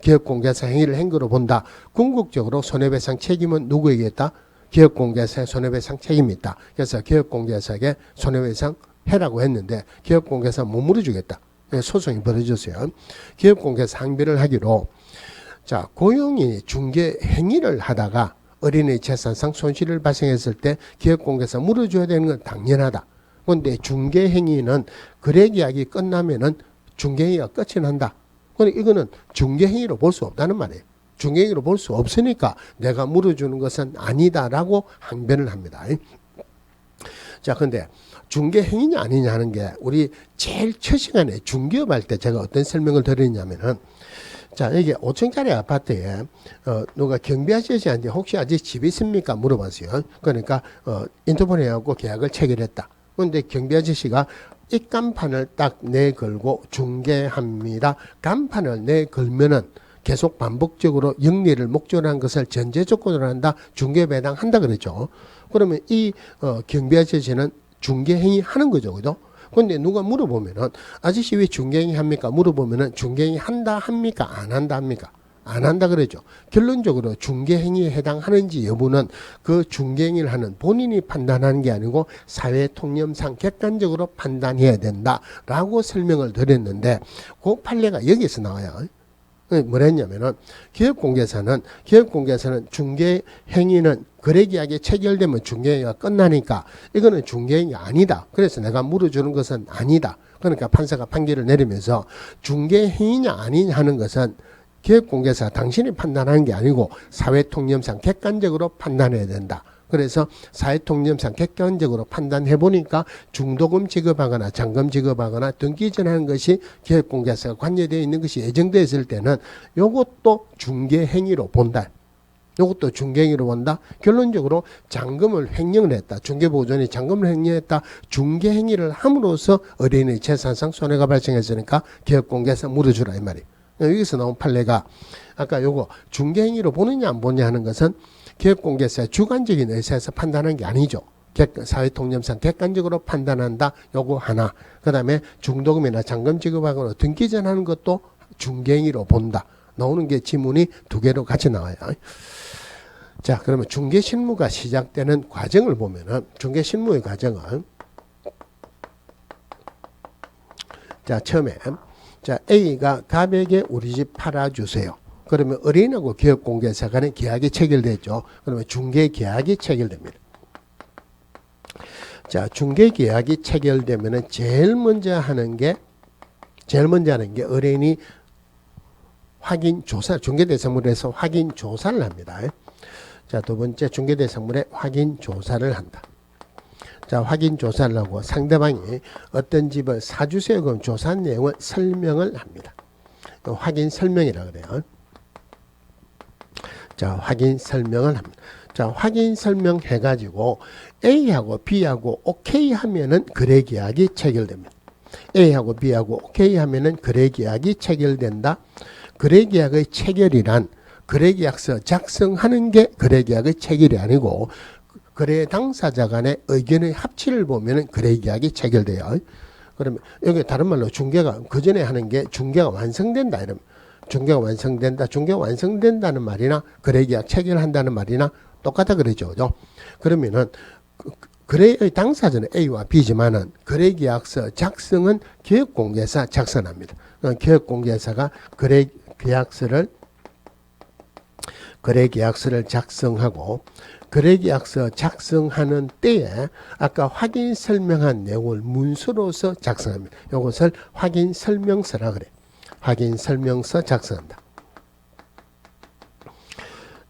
기업공개사 행위를 한 거로 본다. 궁극적으로 손해배상 책임은 누구에게 있다? 기업공개사의 손해배상 책임이 있다. 그래서 기업공개사에게 손해배상 해라고 했는데 기업공개사 못 물어주겠다. 소송이 벌어졌어요. 기업공개사 항변을 하기로 자 고용인이 중개 행위를 하다가 어린의 재산상 손실을 발생했을 때 기업공개사 물어줘야 되는 건 당연하다. 그런데 중개 행위는 거래계약이 끝나면은 중개 행위가 끝이 난다. 그러니까 이거는 중개행위로 볼 수 없다는 말이에요. 중개행위로 볼 수 없으니까 내가 물어주는 것은 아니다라고 항변을 합니다. 자, 근데 중개행위냐 아니냐 하는 게 우리 제일 첫 시간에 중개업 할 때 제가 어떤 설명을 드렸냐면은 자, 이게 5층짜리 아파트에 누가 경비 아저씨한테 혹시 아직 집이 있습니까? 물어봤어요. 그러니까 인터폰에 해갖고 계약을 체결했다. 그런데 경비 아저씨가 입간판을 딱 내걸고 중개합니다. 간판을 내걸면은 계속 반복적으로 영리를 목적으로 한 것을 전제 조건으로 한다. 중개배당한다 그랬죠. 그러면 이 경비 아저씨는 중개행위 하는 거죠. 그죠? 근데 누가 물어보면은 아저씨 왜 중개행위 합니까? 물어보면은 중개행위 한다 합니까? 안 한다 합니까? 안 한다 그러죠. 결론적으로 중개행위에 해당하는지 여부는 그 중개행위를 하는 본인이 판단하는 게 아니고 사회통념상 객관적으로 판단해야 된다라고 설명을 드렸는데 그 판례가 여기서 나와요. 뭐랬냐면은 기업공개사는 중개행위는 거래계약이 체결되면 중개행위가 끝나니까 이거는 중개행위 아니다. 그래서 내가 물어주는 것은 아니다. 그러니까 판사가 판결을 내리면서 중개행위냐 아니냐 하는 것은 기업공개사 당신이 판단하는 게 아니고 사회통념상 객관적으로 판단해야 된다. 그래서 사회통념상 객관적으로 판단해 보니까 중도금 지급하거나 잔금 지급하거나 등기 이전하는 것이 기업공개사가 관여되어 있는 것이 예정되어 있을 때는 이것도 중개행위로 본다. 이것도 중개행위로 본다. 결론적으로 잔금을 횡령을 했다. 중개보존이 잔금을 횡령했다. 중개행위를 함으로써 어린이 재산상 손해가 발생했으니까 기업공개사 물어주라 이 말이에요. 여기서 나온 판례가 아까 요거 중개행위로 보느냐 안 보느냐 하는 것은 기업공개사의 주관적인 의사에서 판단하는 게 아니죠. 사회통념상 객관적으로 판단한다. 요거 하나. 그 다음에 중도금이나 잔금 지급하거나 등기 이전하는 것도 중개행위로 본다. 나오는 게 지문이 두 개로 같이 나와요. 자, 그러면 중개실무가 시작되는 과정을 보면은 중개실무의 과정은 자 처음에 자 A가 갑에게 우리 집 팔아주세요. 그러면 어린이하고 기업공개사 간의 계약이 체결됐죠. 그러면 중개계약이 체결됩니다. 자 중개계약이 체결되면은 제일 먼저 하는 게 어린이 확인 조사 중개대상물에서 확인 조사를 합니다. 자 두 번째 중개대상물의 확인 조사를 한다. 자, 확인 조사를 하고 상대방이 어떤 집을 사주세요 그럼 조사한 내용을 설명을 합니다. 확인 설명이라고 그래요. 자, 확인 설명을 합니다. 자, 확인 설명 해가지고 A하고 B하고 OK 하면은 거래 계약이 체결됩니다. A하고 B하고 OK 하면은 거래 계약이 체결된다. 거래 계약의 체결이란 거래 계약서 작성하는 게 거래 계약의 체결이 아니고 거래 당사자 간의 의견의 합치를 보면은 거래 계약이 체결돼요. 그러면 여기 다른 말로 중개가 그 전에 하는 게 중개가 완성된다 이러면 중개가 완성된다. 중개가 완성된다는 말이나 거래 계약 체결한다는 말이나 똑같아 그러죠. 그죠? 그러면은 거래의 당사자는 A와 B지만은 거래 계약서 작성은 기획공개사 작성합니다. 기획공개사가 거래 계약서를 작성하고 거래계약서 작성하는 때에 아까 확인 설명한 내용을 문서로서 작성합니다. 이것을 확인 설명서라 그래. 확인 설명서 작성한다.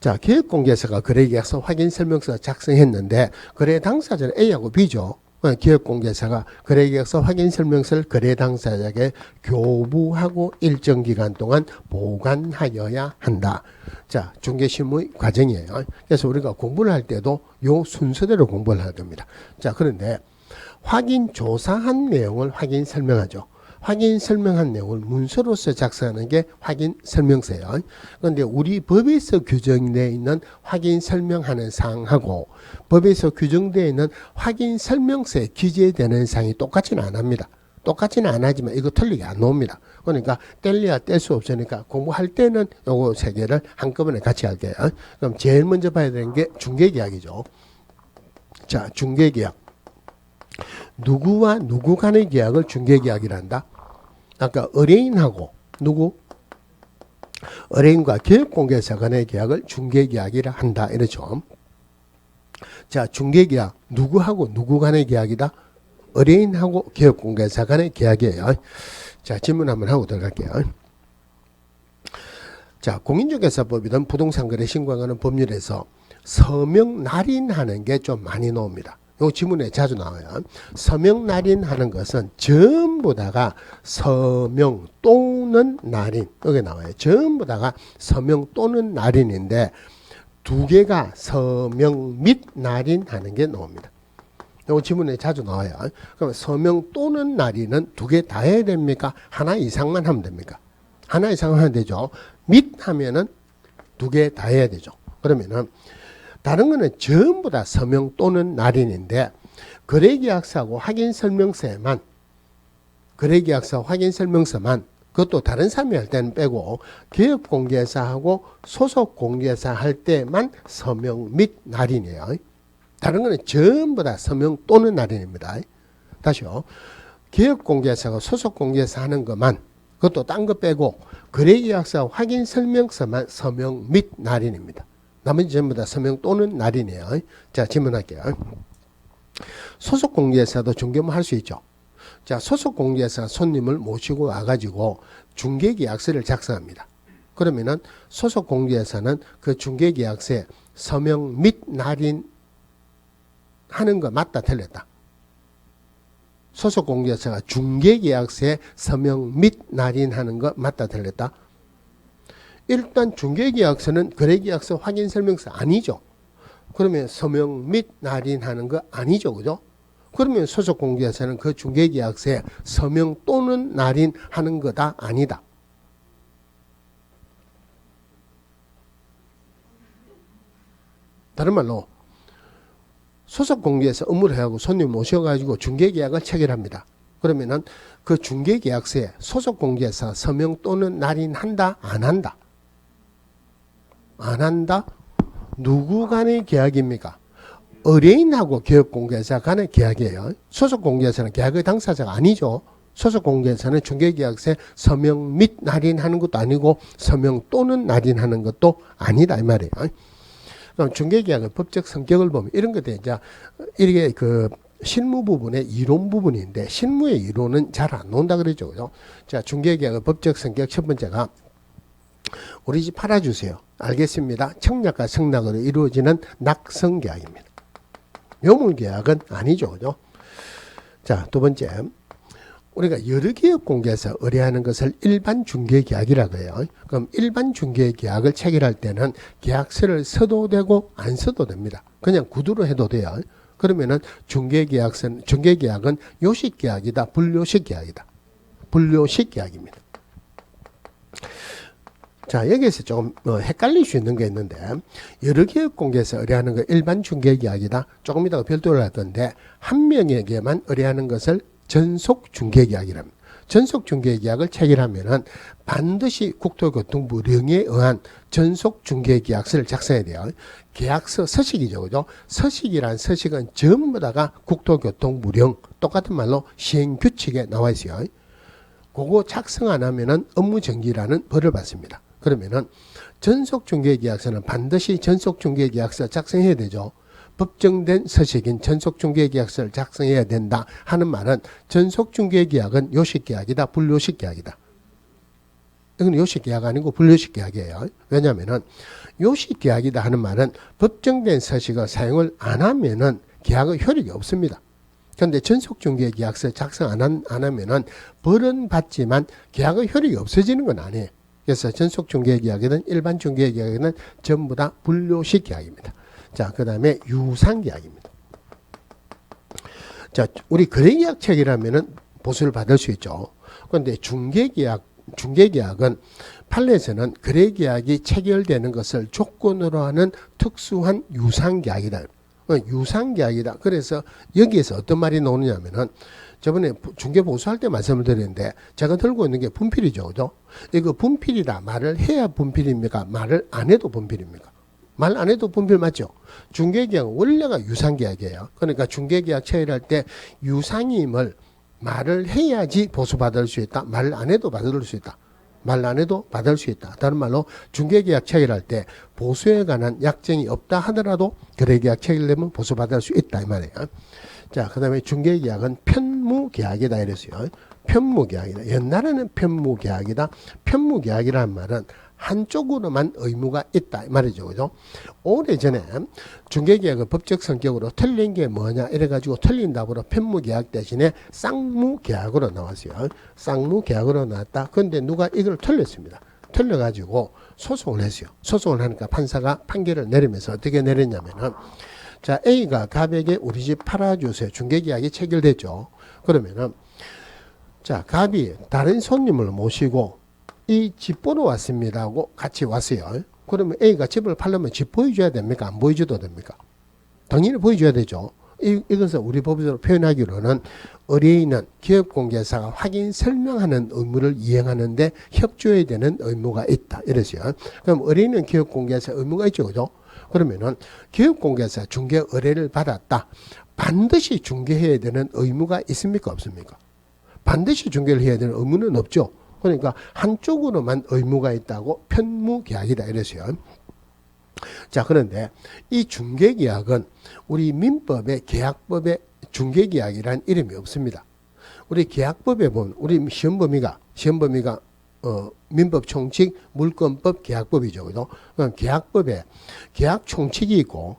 자, 기획공개사가 거래계약서 확인 설명서 작성했는데 거래 당사자는 A하고 B죠. 기획공개사가 거래계약서 확인 설명서를 거래 당사자에게 교부하고 일정 기간 동안 보관하여야 한다. 자, 중개심의 과정이에요. 그래서 우리가 공부를 할 때도 요 순서대로 공부를 해야 됩니다. 자, 그런데 확인 조사한 내용을 확인 설명하죠. 확인 설명한 내용을 문서로서 작성하는 게 확인 설명서예요. 그런데 우리 법에서 규정되어 있는 확인 설명하는 사항하고 법에서 규정되어 있는 확인 설명서에 기재되는 사항이 똑같지는 않습니다. 똑같지는 안 하지만 이거 틀리게 안 나옵니다. 그러니까 뗄래야 뗄 수 없으니까 공부할 때는 요거 세 개를 한꺼번에 같이 할게요. 그럼 제일 먼저 봐야 되는 게 중개계약이죠. 자, 중개계약. 누구와 누구 간의 계약을 중개계약이란다. 아까 의뢰인하고 누구? 의뢰인과 기획공개사 간의 계약을 중개계약이라 한다. 이러죠. 자, 중개계약 누구하고 누구 간의 계약이다? 의뢰인하고 기획공개사 간의 계약이에요. 자, 질문 한번 하고 들어갈게요. 자, 공인중개사법이든 부동산거래 신고하는 법률에서 서명 날인하는 게 좀 많이 나옵니다. 요 지문에 자주 나와요. 서명 날인하는 것은 전부 다가 서명 또는 날인 여기 나와요. 전부 다가 서명 또는 날인인데 두 개가 서명 및 날인하는 게 나옵니다. 요 지문에 자주 나와요. 그럼 서명 또는 날인은 두 개 다 해야 됩니까? 하나 이상만 하면 됩니까? 하나 이상만 하면 되죠. 및 하면은 두 개 다 해야 되죠. 그러면은 다른 거는 전부 다 서명 또는 날인인데 거래계약서하고 확인설명서에만 거래계약서 확인설명서만 그것도 다른 사람이 할 때는 빼고 기업공개사하고 소속공개사 할 때만 서명 및 날인이에요. 다른 거는 전부 다 서명 또는 날인입니다. 다시요. 기업공개사하고 소속공개사 하는 것만 그것도 딴 거 빼고 거래계약서 확인설명서만 서명 및 날인입니다. 나머지 전부 다 서명 또는 날이네요. 자, 질문할게요. 소속공개사도 중개모 할 수 있죠. 자, 소속공개사 손님을 모시고 와가지고 중개계약서를 작성합니다. 그러면은 소속공개사는 그 중개계약서에 서명 및 날인 하는 거 맞다 틀렸다. 소속공개사가 중개계약서에 서명 및 날인 하는 거 맞다 틀렸다. 일단 중개계약서는 거래계약서 확인설명서 아니죠. 그러면 서명 및 날인하는 거 아니죠. 그죠? 그러면 소속공개사는 그 중개계약서에 서명 또는 날인하는 거다 아니다. 다른 말로 소속공개사 업무를 해가지고 손님 모셔가지고 중개계약을 체결합니다. 그러면은 그 중개계약서에 소속공개사 서명 또는 날인한다 안 한다. 안 한다? 누구 간의 계약입니까? 의뢰인하고 기업공개사 간의 계약이에요. 소속공개사는 계약의 당사자가 아니죠. 소속공개사는 중개계약서에 서명 및 날인하는 것도 아니고 서명 또는 날인하는 것도 아니다 이 말이에요. 그럼 중개계약의 법적 성격을 보면 이런 것들 이제 이게 그 실무 부분의 이론 부분인데 실무의 이론은 잘 안 나온다 그러죠. 그죠? 자, 중개계약의 법적 성격 첫 번째가 우리 집 팔아주세요. 알겠습니다. 청약과 승낙으로 이루어지는 낙성계약입니다. 묘물계약은 아니죠. 그죠? 자, 두 번째. 우리가 여러 기업 공개에서 의뢰하는 것을 일반 중개계약이라고 해요. 그럼 일반 중개계약을 체결할 때는 계약서를 써도 되고 안 써도 됩니다. 그냥 구두로 해도 돼요. 그러면은 중개계약은 요식계약이다, 불요식계약이다. 불요식계약입니다. 자, 여기에서 조금 헷갈릴 수 있는 게 있는데, 여러 기업 공개에서 의뢰하는 거 일반 중개계약이다. 조금 이따가 별도로 할 건데, 한 명에게만 의뢰하는 것을 전속 중개계약이랍니다. 전속 중개계약을 체결하면은 반드시 국토교통부령에 의한 전속 중개계약서를 작성해야 돼요. 계약서 서식이죠, 그죠? 서식이란 서식은 전부 다가 국토교통부령, 똑같은 말로 시행규칙에 나와 있어요. 그거 작성 안 하면은 업무정지라는 벌을 받습니다. 그러면은 전속중개계약서는 반드시 전속중개계약서 작성해야 되죠. 법정된 서식인 전속중개계약서를 작성해야 된다 하는 말은 전속중개계약은 요식계약이다, 불요식계약이다. 이건 요식계약 아니고 불요식계약이에요. 왜냐하면은 요식계약이다 하는 말은 법정된 서식을 사용을 안 하면은 계약의 효력이 없습니다. 그런데 전속중개계약서 작성 안 하면은 벌은 받지만 계약의 효력이 없어지는 건 아니에요. 그래서 전속중개계약이든 일반 중개계약이든 전부 다 불요식 계약입니다. 자, 그 다음에 유상계약입니다. 자, 우리 거래계약 체결하면은 보수를 받을 수 있죠. 그런데 중개계약은 판례에서는 거래계약이 체결되는 것을 조건으로 하는 특수한 유상계약이다. 유상계약이다. 그래서 여기에서 어떤 말이 나오느냐면은 저번에 중개 보수할 때 말씀을 드렸는데 제가 들고 있는 게 분필이죠. 그죠? 이거 분필이다 말을 해야 분필입니까? 말을 안 해도 분필입니까? 말 안 해도 분필 맞죠? 중개계약은 원래가 유상계약이에요. 그러니까 중개계약 체결할 때 유상임을 말을 해야지 보수받을 수 있다. 말 안 해도 받을 수 있다. 말 안 해도 받을 수 있다. 다른 말로 중개계약 체결할 때 보수에 관한 약정이 없다 하더라도 거래계약 체결되면 보수받을 수 있다 이 말이에요. 자, 그 다음에 중개계약은 편무계약이다 이랬어요. 편무계약이다. 옛날에는 편무계약이다. 편무계약이라는 말은 한쪽으로만 의무가 있다 이 말이죠. 그죠? 오래전에 중개계약의 법적 성격으로 틀린 게 뭐냐 이래가지고 틀린 답으로 편무계약 대신에 쌍무계약으로 나왔어요. 쌍무계약으로 나왔다. 그런데 누가 이걸 틀렸습니다. 틀려가지고 소송을 했어요. 소송을 하니까 판사가 판결을 내리면서 어떻게 내렸냐면은 자, A가 갑에게 우리 집 팔아주세요. 중개계약이 체결됐죠. 그러면은 자, 갑이 다른 손님을 모시고 이 집 보러 왔습니다 하고 같이 왔어요. 그러면 A가 집을 팔려면 집 보여줘야 됩니까? 안 보여줘도 됩니까? 당연히 보여줘야 되죠. 이것은 우리 법으로 표현하기로는 의뢰인은 기업공개사가 확인 설명하는 의무를 이행하는데 협조해야 되는 의무가 있다. 이랬어요. 그럼 의뢰인은 기업공개사 의무가 있죠. 그죠? 그러면은 기업공개사 중개 의뢰를 받았다. 반드시 중개해야 되는 의무가 있습니까? 없습니까? 반드시 중개를 해야 되는 의무는 없죠. 그러니까 한쪽으로만 의무가 있다고 편무계약이다 이랬어요. 자, 그런데 이 중개계약은 우리 민법의 계약법에 중개계약이라는 이름이 없습니다. 우리 계약법에 보면 우리 시험 범위가 민법 총칙, 물권법, 계약법이죠. 그죠? 그럼 계약법에 계약 총칙이 있고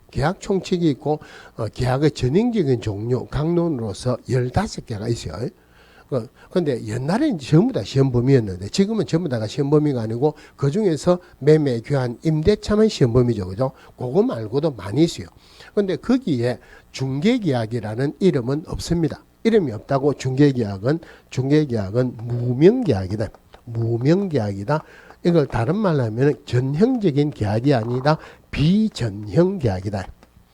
계약의 전형적인 종류, 강론으로서 15개가 있어요. 그런데 옛날에는 전부 다 시험 범위였는데 지금은 전부 다가 시험 범위가 아니고 그 중에서 매매, 교환, 임대차만 시험 범위죠. 그죠? 그거 말고도 많이 있어요. 그런데 거기에 중개계약이라는 이름은 없습니다. 이름이 없다고 중개계약은 무명계약이다. 무명계약이다. 이걸 다른 말로 하면 전형적인 계약이 아니다. 비전형계약이다.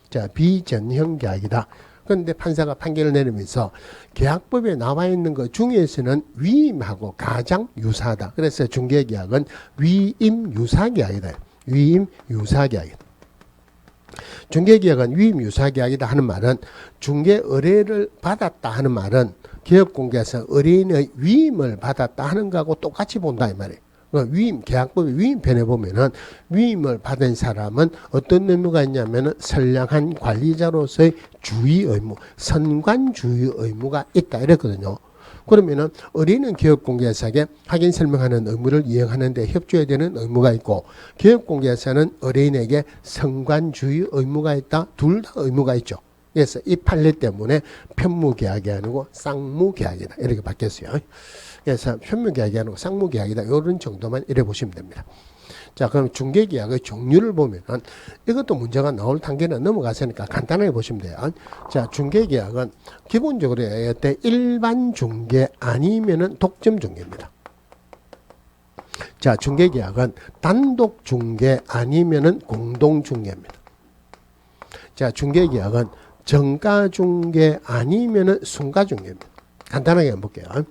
자, 비전형계약이다. 그런데 판사가 판결을 내리면서 계약법에 나와 있는 것 중에서는 위임하고 가장 유사하다. 그래서 중개계약은 위임유사계약이다. 위임유사계약이다. 중개계약은 위임유사계약이다 하는 말은 중개 의뢰를 받았다 하는 말은 기업공개에서 의뢰인의 위임을 받았다 하는 거하고 똑같이 본다 이 말이에요. 위임, 계약법의 위임편에 보면은 위임을 받은 사람은 어떤 의무가 있냐면은 선량한 관리자로서의 주의 의무, 선관주의 의무가 있다 이랬거든요. 그러면은 의뢰인은 기업공개사에게 확인 설명하는 의무를 이행하는데 협조해야 되는 의무가 있고 기업공개사는 의뢰인에게 선관주의 의무가 있다. 둘 다 의무가 있죠. 그래서 이 판례 때문에 편무계약이 아니고 쌍무계약이다. 이렇게 바뀌었어요. 그래서 편무계약이 아니고 쌍무계약이다. 이런 정도만 이래 보시면 됩니다. 자, 그럼 중개계약의 종류를 보면은 이것도 문제가 나올 단계는 넘어갔으니까 간단하게 보시면 돼요. 자, 중개계약은 기본적으로 때 일반 중개 아니면은 독점 중개입니다. 자, 중개계약은 단독 중개 아니면은 공동 중개입니다. 자, 중개계약은 정가 중개 아니면은 순가 중개입니다. 간단하게 한번 볼게요.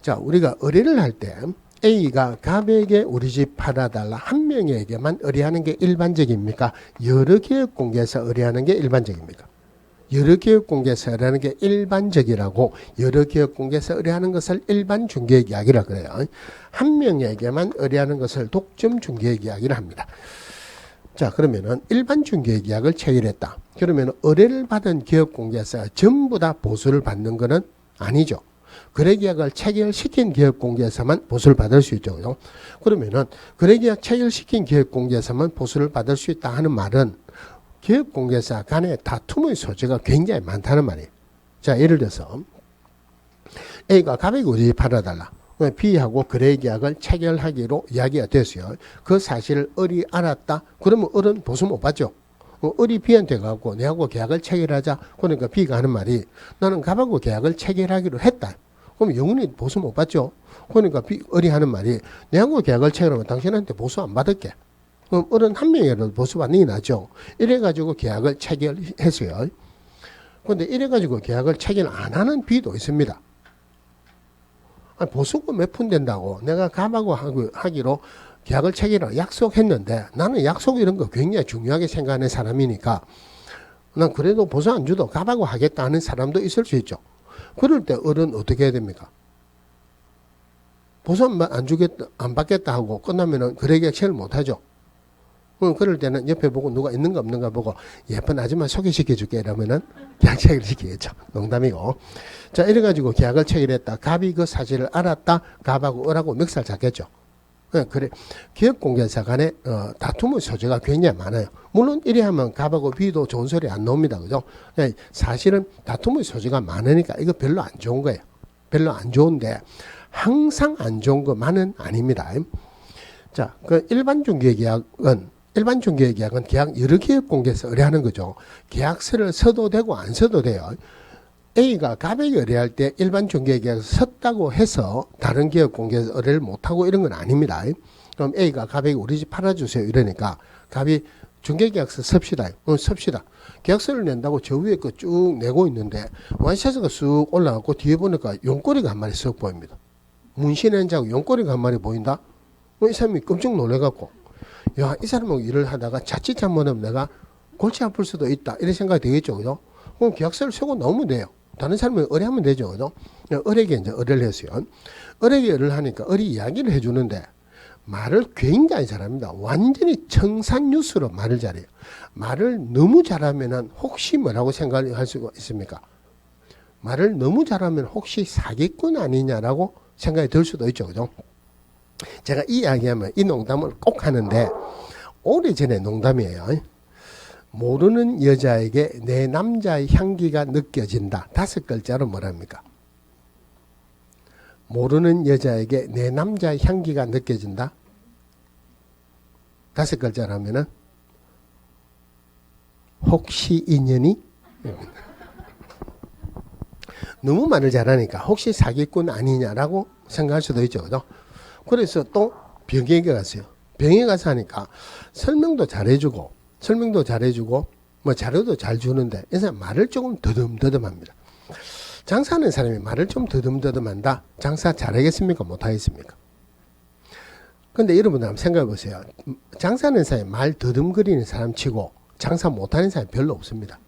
자, 우리가 의뢰를 할 때 A가 갑에게 우리 집 팔아달라 한 명에게만 의뢰하는 게 일반적입니까? 여러 기업공개에서 의뢰하는 게 일반적입니까? 여러 기업공개에서 의뢰하는 게 일반적이라고 여러 기업공개에서 의뢰하는 것을 일반 중개계약이라 그래요. 한 명에게만 의뢰하는 것을 독점 중개계약이라 합니다. 자, 그러면은 일반 중개계약을 체결했다. 그러면 의뢰를 받은 기업공개에서 전부 다 보수를 받는 것은 아니죠. 거래계약을 체결시킨 기업공개에서만 보수를 받을 수 있죠. 그러면은 거래계약 체결시킨 기업공개에서만 보수를 받을 수 있다 하는 말은 기업공개사 간의 다툼의 소지가 굉장히 많다는 말이에요. 자, 예를 들어서 A가 갑에게 우리 집 팔아달라. B하고 거래계약을 체결하기로 이야기가 됐어요. 그 사실을 을이 알았다. 그러면 을은 보수 못 받죠. 을이 B한테 가고 내하고 계약을 체결하자. 그러니까 B가 하는 말이 나는 갑하고 계약을 체결하기로 했다. 그럼 영원히 보수 못 받죠. 그러니까 을이 하는 말이 내하고 계약을 체결하면 당신한테 보수 안 받을게. 그럼 을은 한 명이라도 보수 받는 게 낫죠. 이래가지고 계약을 체결했어요. 그런데 이래가지고 계약을 체결 안 하는 B도 있습니다. 아니, 보수가 몇 푼 된다고 내가 갑하고 하기로 계약을 체결하고 약속했는데 나는 약속 이런 거 굉장히 중요하게 생각하는 사람이니까 난 그래도 보수 안 주도 갑하고 하겠다 하는 사람도 있을 수 있죠. 그럴 때 을은 어떻게 해야 됩니까? 보수 안 주겠다, 안 받겠다 하고 끝나면은 거래계약 체결 못 하죠. 그럴 때는 옆에 보고 누가 있는가 없는가 보고 예쁜 아줌마 소개시켜 줄게 이러면은 계약 체결을 시키겠죠. 농담이고. 자, 이래가지고 계약을 체결했다. 갑이 그 사실을 알았다. 갑하고 을하고 멱살 잡겠죠. 그래. 기업공개사 간에 다툼의 소지가 굉장히 많아요. 물론 이래 하면 갑하고 B도 좋은 소리 안 나옵니다. 그죠? 사실은 다툼의 소지가 많으니까 이거 별로 안 좋은 거예요. 별로 안 좋은데 항상 안 좋은 것만은 아닙니다. 자, 그 일반 중개계약은 계약 여러 기업공개에서 의뢰하는 거죠. 계약서를 써도 되고 안 써도 돼요. A가 갑에게 의뢰할 때 일반 중개계약을 썼다고 해서 다른 기업공개에서 의뢰를 못하고 이런 건 아닙니다. 그럼 A가 갑에게 우리 집 팔아주세요 이러니까 갑이 중개계약서 씁시다. 씁시다. 계약서를 낸다고 저 위에 거 쭉 내고 있는데 완샷가 쑥 올라가고 뒤에 보니까 용꼬리가 한 마리 쓱 보입니다. 문신한 자고 용꼬리가 한 마리 보인다? 이 사람이 깜짝 놀래갖고 야, 이 사람하고 일을 하다가 자칫 잘못하면 내가 골치 아플 수도 있다 이런 생각이 되겠죠. 그죠? 그럼 계약서를 쓰고 나오면 돼요. 다른 사람이 의뢰하면 되죠. 그죠? 을에게 이제 의뢰를 했어요. 을에게 의뢰를 하니까 을이 이야기를 해주는데 말을 굉장히 잘합니다. 완전히 청산유수로 말을 잘해요. 말을 너무 잘하면은 혹시 뭐라고 생각할 수가 있습니까? 말을 너무 잘하면 혹시 사기꾼 아니냐라고 생각이 들 수도 있죠. 그죠? 제가 이 이야기하면 이 농담을 꼭 하는데 오래전에 농담이에요. 모르는 여자에게 내 남자의 향기가 느껴진다. 5글자로 뭐랍니까? 모르는 여자에게 내 남자의 향기가 느껴진다. 5글자라면은 혹시 인연이? 너무 말을 잘하니까 혹시 사기꾼 아니냐라고 생각할 수도 있죠. 그죠? 그래서 또 병에 갔어요. 병에 가서 하니까 설명도 잘해주고 뭐 자료도 잘 주는데 이 사람 말을 조금 더듬더듬합니다. 장사하는 사람이 말을 좀 더듬더듬한다. 장사 잘하겠습니까? 못하겠습니까? 근데 여러분들 한번 생각해 보세요. 장사하는 사람이 말 더듬거리는 사람 치고 장사 못하는 사람이 별로 없습니다.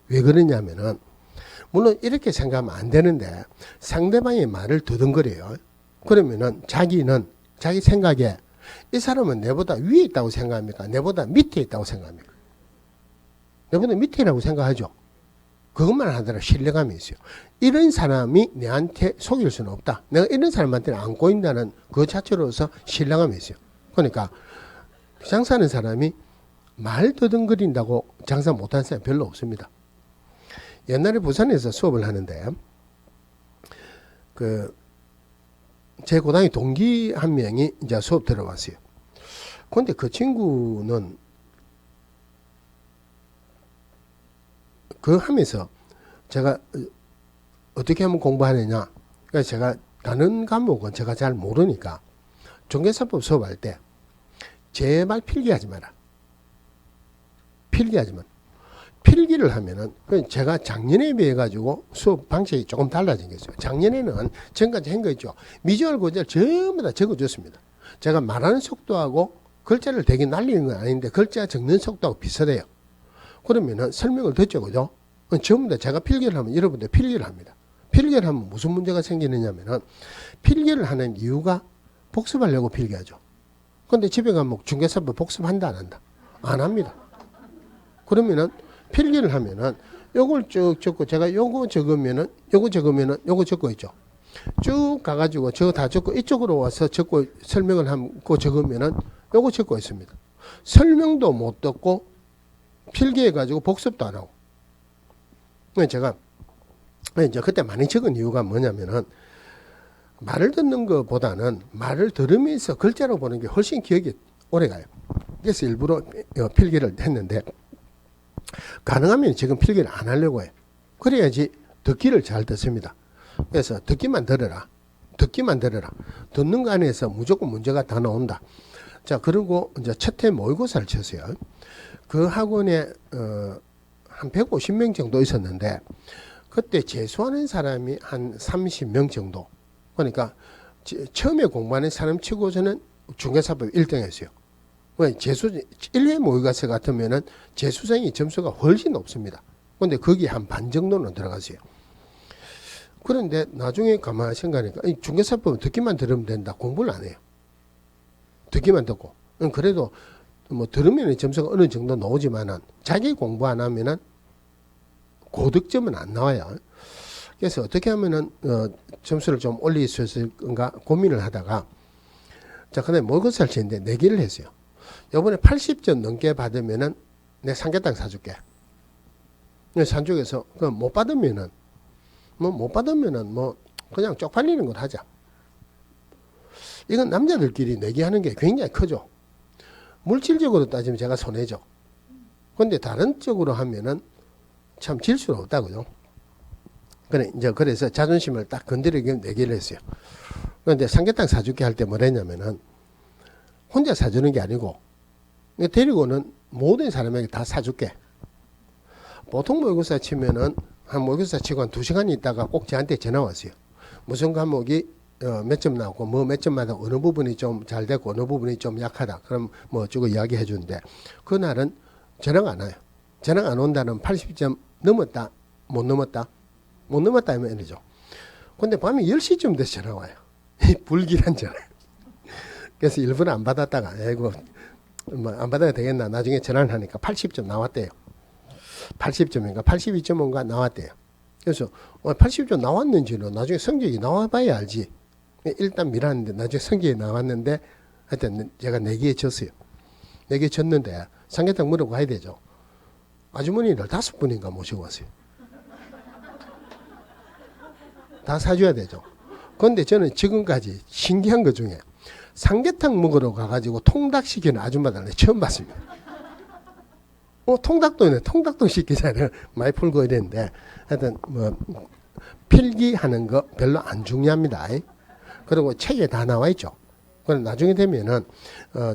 왜 그러냐면은 물론 이렇게 생각하면 안 되는데 상대방의 말을 더듬거려요. 그러면은 자기는 자기 생각에 이 사람은 내보다 위에 있다고 생각합니까? 내보다 밑에 있다고 생각합니까? 내보다 밑에라고 생각하죠. 그것만 하더라도 신뢰감이 있어요. 이런 사람이 내한테 속일 수는 없다. 내가 이런 사람한테는 안 꼬인다는 그 자체로서 신뢰감이 있어요. 그러니까 장사하는 사람이 말 더듬거린다고 장사 못하는 사람이 별로 없습니다. 옛날에 부산에서 수업을 하는데 제 고등학교 동기 한 명이 이제 수업 들어왔어요. 근데 그 친구는 하면서 제가 어떻게 하면 공부하느냐. 그래서 제가 다른 과목은 제가 잘 모르니까 종교사법 수업할 때 제발 필기하지 마라. 필기하지 마라. 필기를 하면은 제가 작년에 비해 가지고 수업 방식이 조금 달라진 게 있어요. 작년에는 지금까지 한 거 있죠. 미주알 고지를 전부 다 적어줬습니다. 제가 말하는 속도하고 글자를 되게 날리는 건 아닌데 글자 적는 속도하고 비슷해요. 그러면은 설명을 듣죠, 그죠? 전부 다 제가 필기를 하면 여러분들 필기를 합니다. 필기를 하면 무슨 문제가 생기느냐면은 필기를 하는 이유가 복습하려고 필기하죠. 근데 집에 가면 중개사법 복습한다 안 한다? 안 합니다. 그러면은 필기를 하면은 요걸 쭉 적고 제가 요거 적으면은 요거 적고 있죠. 쭉 가가지고 저거 다 적고 이쪽으로 와서 적고 설명을 하고 적으면은 요거 적고 있습니다. 설명도 못 듣고 필기해가지고 복습도 안 하고. 제가 이제 그때 많이 적은 이유가 뭐냐면은 말을 듣는 것보다는 말을 들으면서 글자로 보는 게 훨씬 기억이 오래 가요. 그래서 일부러 필기를 했는데 가능하면 지금 필기를 안 하려고 해요. 그래야지 듣기를 잘 듣습니다. 그래서 듣기만 들어라. 듣는 거 안에서 무조건 문제가 다 나온다. 자, 그리고 이제 첫 해 모의고사를 쳤어요. 그 학원에 한 150명 정도 있었는데 그때 재수하는 사람이 한 30명 정도. 그러니까 처음에 공부하는 사람 치고서는 중개사법 1등 했어요. 재수 1회 모의고사 같으면은 재수생이 점수가 훨씬 높습니다. 근데 거기 한 반 정도는 들어갔어요. 그런데 나중에 가만히 생각하니까 중개사법은 듣기만 들으면 된다. 공부를 안 해요. 듣기만 듣고. 그래도 뭐 들으면 점수가 어느 정도 나오지만은 자기 공부 안 하면은 고득점은 안 나와요. 그래서 어떻게 하면은 점수를 좀 올릴 수 있을까 고민을 하다가 자, 근데 모의고사를 치는데 내기를 했어요. 이번에 80점 넘게 받으면은 내 삼계탕 사줄게. 산쪽에서 못 받으면은 뭐 그냥 쪽팔리는 걸 하자. 이건 남자들끼리 내기하는 게 굉장히 크죠. 물질적으로 따지면 제가 손해죠. 근데 다른 쪽으로 하면은 참 질 수는 없다고요. 그래서 자존심을 딱 건드리게 내기를 했어요. 그런데 삼계탕 사줄게 할 때 뭐랬냐면은 혼자 사주는 게 아니고 데리고는 모든 사람에게 다 사줄게. 보통 모의고사 치면은 한 모의고사 치고 한 2시간 있다가 꼭 저한테 전화 왔어요. 무슨 과목이 몇 점 나오고 뭐 몇 점마다 어느 부분이 좀 잘 되고 어느 부분이 좀 약하다. 그럼 뭐 저거 이야기해 주는데 그날은 전화가 안 와요. 전화가 안 온다는 80점 넘었다 못 넘었다 하면 이러죠. 근데 밤에 10시쯤 돼서 전화가 와요. 불길한 전화. 그래서 일부러 안 받았다가 아이고 뭐 안 받아야 되겠나 나중에 전화를 하니까 80점 나왔대요. 80점인가 82.5인가 나왔대요. 그래서 80점 나왔는지는 나중에 성적이 나와봐야 알지. 일단 미라는데 나중에 성적이 나왔는데 하여튼 제가 내기에 졌어요. 내기에 졌는데 삼계탕 먹으러 가야 되죠. 아주머니를 5분인가 모시고 왔어요. 다 사줘야 되죠. 그런데 저는 지금까지 신기한 것 중에 삼계탕 먹으러 가가지고 통닭시키는 아줌마들 처음 봤습니다. 통닭도 시키잖아요. 많이 풀고 이랬는데 하여튼 뭐 필기하는 거 별로 안 중요합니다. 그리고 책에 다 나와 있죠. 그럼 나중에 되면은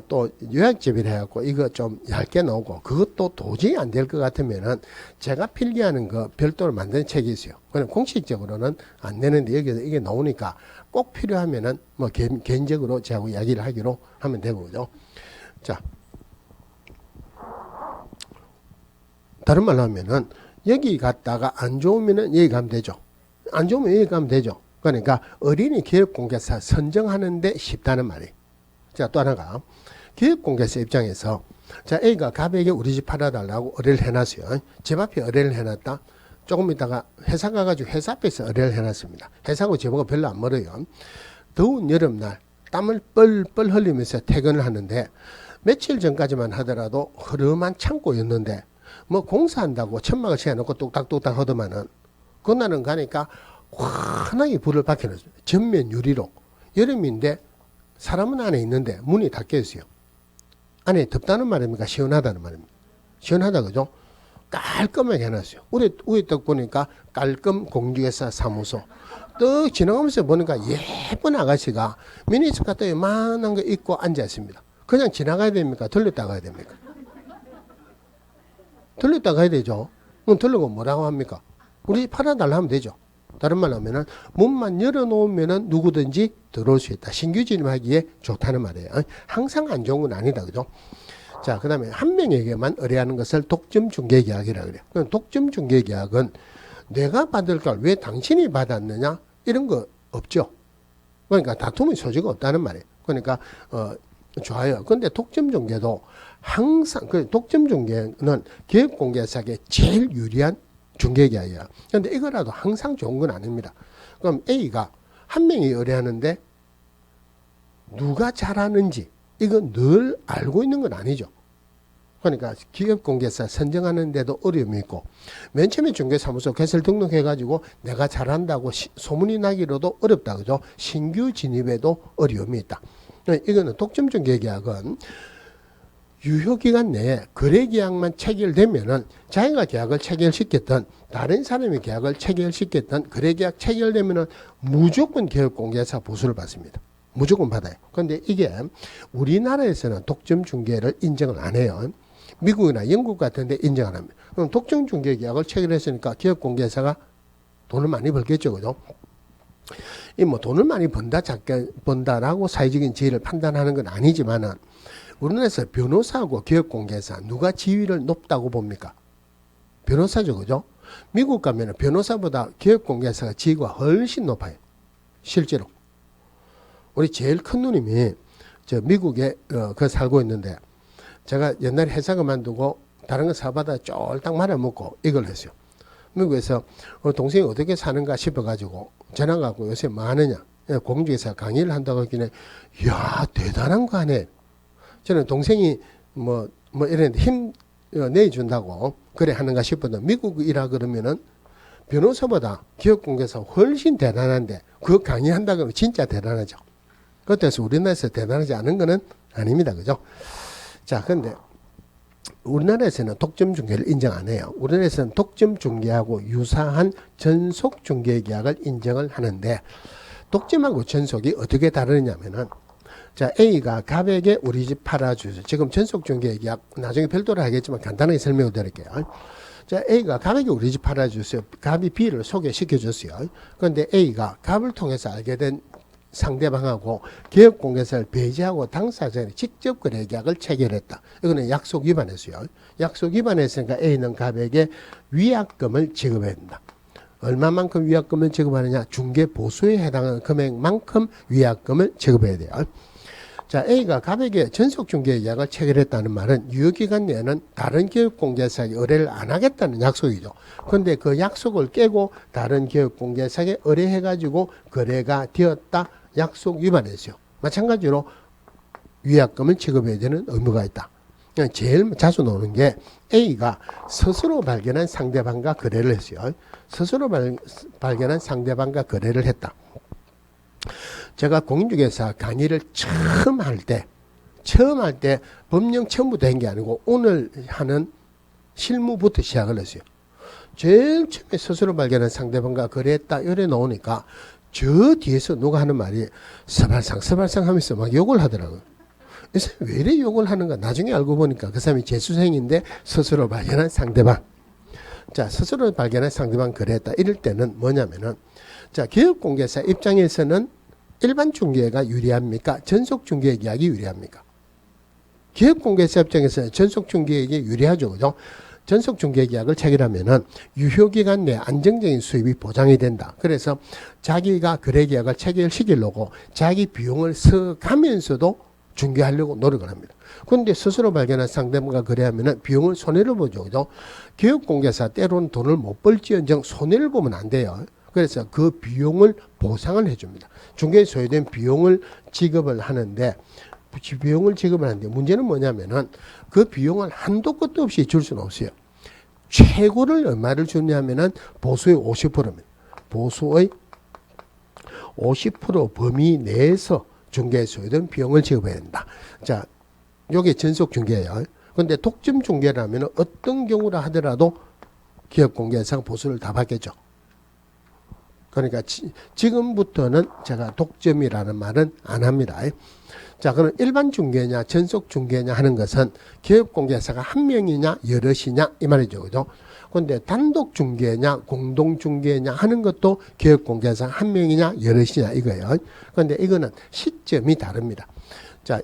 또 요약집이라 해갖고 이거 좀 얇게 나오고 그것도 도저히 안 될 것 같으면은 제가 필기하는 거 별도로 만드는 책이 있어요. 그럼 공식적으로는 안 되는데 여기서 이게 나오니까 꼭 필요하면은 뭐 개인적으로 저하고 이야기를 하기로 하면 되고 그죠. 자, 다른 말로 하면은 여기 갔다가 안 좋으면은 여기 가면 되죠. 안 좋으면 여기 가면 되죠. 그러니까 어린이 교육공개사 선정하는데 쉽다는 말이에요. 자, 또 하나가 교육공개사 입장에서 자, A가 갑에게 우리 집 팔아달라고 의뢰를 해놨어요. 집 앞에 의뢰를 해놨다. 조금 있다가 회사 가가지고 회사 앞에서 의뢰를 해놨습니다. 회사하고 집하고 별로 안 멀어요. 더운 여름날 땀을 뻘뻘 흘리면서 퇴근을 하는데 며칠 전까지만 하더라도 흐름한 창고였는데 뭐 공사한다고 천막을 채워놓고 뚝딱뚝딱 하더만은 그날은 가니까 환하게 불을 밝혀놨어요. 전면 유리로. 여름인데 사람은 안에 있는데 문이 닫혀 있어요. 안에 덥다는 말입니까? 시원하다는 말입니다. 시원하다 그죠? 깔끔하게 해놨어요. 우리 딱 보니까 깔끔 공주회사 사무소. 떡 지나가면서 보니까 예쁜 아가씨가 미니스커트 요만한 거 입고 앉아 있습니다. 그냥 지나가야 됩니까? 들렸다 가야 됩니까? 들렸다 가야 되죠. 그럼 들르고 뭐라고 합니까? 우리 팔아달라 하면 되죠. 다른 말로 하면은 문만 열어놓으면은 누구든지 들어올 수 있다. 신규 진입하기에 좋다는 말이에요. 항상 안 좋은 건 아니다. 그죠? 자, 그 다음에 한 명에게만 의뢰하는 것을 독점 중개 계약이라 그래요. 그럼 독점 중개 계약은 내가 받을 걸 왜 당신이 받았느냐? 이런 거 없죠. 그러니까 다툼의 소지가 없다는 말이에요. 그러니까, 좋아요. 근데 독점 중개도 항상, 그 독점 중개는 기업공개사에게 제일 유리한 중개계약이야. 그런데 이거라도 항상 좋은 건 아닙니다. 그럼 A가 한 명이 의뢰하는데 누가 잘하는지 이건 늘 알고 있는 건 아니죠. 그러니까 기업공개사 선정하는데도 어려움이 있고 맨 처음에 중개사무소 개설 등록해가지고 내가 잘한다고 소문이 나기로도 어렵다. 그죠? 신규 진입에도 어려움이 있다. 이거는 독점 중개계약은 유효기간 내에 거래계약만 체결되면은 자기가 계약을 체결시켰던 다른 사람이 계약을 체결시켰던 거래계약 체결되면은 무조건 기업공개사 보수를 받습니다. 무조건 받아요. 그런데 이게 우리나라에서는 독점 중개를 인정을 안 해요. 미국이나 영국 같은 데 인정 안 합니다. 그럼 독점 중개 계약을 체결했으니까 기업공개사가 돈을 많이 벌겠죠. 그죠? 이 뭐 돈을 많이 번다라고 사회적인 지위를 판단하는 건 아니지만은 우리나라에서 변호사하고 기업공개사 누가 지위를 높다고 봅니까? 변호사죠. 그죠? 미국 가면 변호사보다 기업공개사가 지위가 훨씬 높아요. 실제로. 우리 제일 큰 누님이 저 미국에 살고 있는데 제가 옛날에 회사 그만두고 다른 거 사업하다 쫄딱 말아먹고 이걸 했어요. 미국에서 우리 동생이 어떻게 사는가 싶어가지고 전화가고 요새 뭐 하느냐. 공주에서 강의를 한다고 했길래 이야 대단한 거 하네. 저는 동생이 뭐 이랬는데 힘 내준다고 그래 하는가 싶어도 미국이라 그러면은 변호사보다 기업공개사 훨씬 대단한데 그 강의한다 그러면 진짜 대단하죠. 그때서 우리나라에서 대단하지 않은 거는 아닙니다. 그죠? 자, 근데 우리나라에서는 독점 중개를 인정 안 해요. 우리나라에서는 독점 중개하고 유사한 전속 중개 계약을 인정을 하는데 독점하고 전속이 어떻게 다르냐면은 자, A가 갑에게 우리 집 팔아주세요. 지금 전속 중개 계약 나중에 별도로 하겠지만 간단하게 설명을 드릴게요. 자, A가 갑에게 우리 집 팔아주세요. 갑이 B를 소개시켜줬어요. 그런데 A가 갑을 통해서 알게 된 상대방하고 기업공개사를 배제하고 당사자의 직접 거래 계약을 체결했다. 이거는 약속 위반했어요. 약속 위반했으니까 A는 갑에게 위약금을 지급해야 된다. 얼마만큼 위약금을 지급하느냐? 중개 보수에 해당하는 금액만큼 위약금을 지급해야 돼요. 자, A가 갑에게 전속 중개 계약을 체결했다는 말은 유효기간 내에는 다른 기업공개사에게 의뢰를 안 하겠다는 약속이죠. 그런데 그 약속을 깨고 다른 기업공개사에게 의뢰해가지고 거래가 되었다. 약속 위반했어요. 마찬가지로 위약금을 지급해야 되는 의무가 있다. 제일 자주 나오는 게 A가 스스로 발견한 상대방과 거래를 했어요. 스스로 발견한 상대방과 거래를 했다. 제가 공인중개사 강의를 처음 할 때 법령 처음부터 한 게 아니고 오늘 하는 실무부터 시작을 했어요. 제일 처음에 스스로 발견한 상대방과 거래했다 이래 나오니까 저 뒤에서 누가 하는 말이 서발상 하면서 막 욕을 하더라고요. 그래서 왜 이래 욕을 하는가 나중에 알고 보니까 그 사람이 재수생인데 스스로 발견한 상대방. 자, 스스로 발견한 상대방 거래했다 이럴 때는 뭐냐면은 자, 기업공개사 입장에서는 일반 중개가 유리합니까? 전속 중개 계약이 유리합니까? 기업공개사 입장에서는 전속 중개에게 유리하죠. 그죠? 전속 중개 계약을 체결하면은 유효기간 내 안정적인 수입이 보장이 된다. 그래서 자기가 거래 계약을 체결시키려고 자기 비용을 써가면서도 중개하려고 노력을 합니다. 그런데 스스로 발견한 상대방과 거래하면은 비용을 손해를 보죠. 그죠? 기업공개사 때로는 돈을 못 벌지언정 손해를 보면 안 돼요. 그래서 그 비용을 보상을 해줍니다. 중개에 소요된 비용을 지급을 하는데 문제는 뭐냐면은 그 비용을 한도 끝도 없이 줄 수는 없어요. 최고를 얼마를 주냐면은 보수의 50%입니다. 보수의 50% 범위 내에서 중개에 소요된 비용을 지급해야 된다. 자, 요게 전속 중개예요. 근데 독점 중개라면 어떤 경우라 하더라도 기업공개상 보수를 다 받겠죠. 그러니까 지금부터는 제가 독점이라는 말은 안 합니다. 자, 그럼 일반 중개냐 전속 중개냐 하는 것은 기업공개사가 한 명이냐 여럿이냐 이 말이죠. 그죠? 그런데 단독 중개냐 공동 중개냐 하는 것도 기업공개사 한 명이냐 여럿이냐 이거예요. 그런데 이거는 시점이 다릅니다. 자,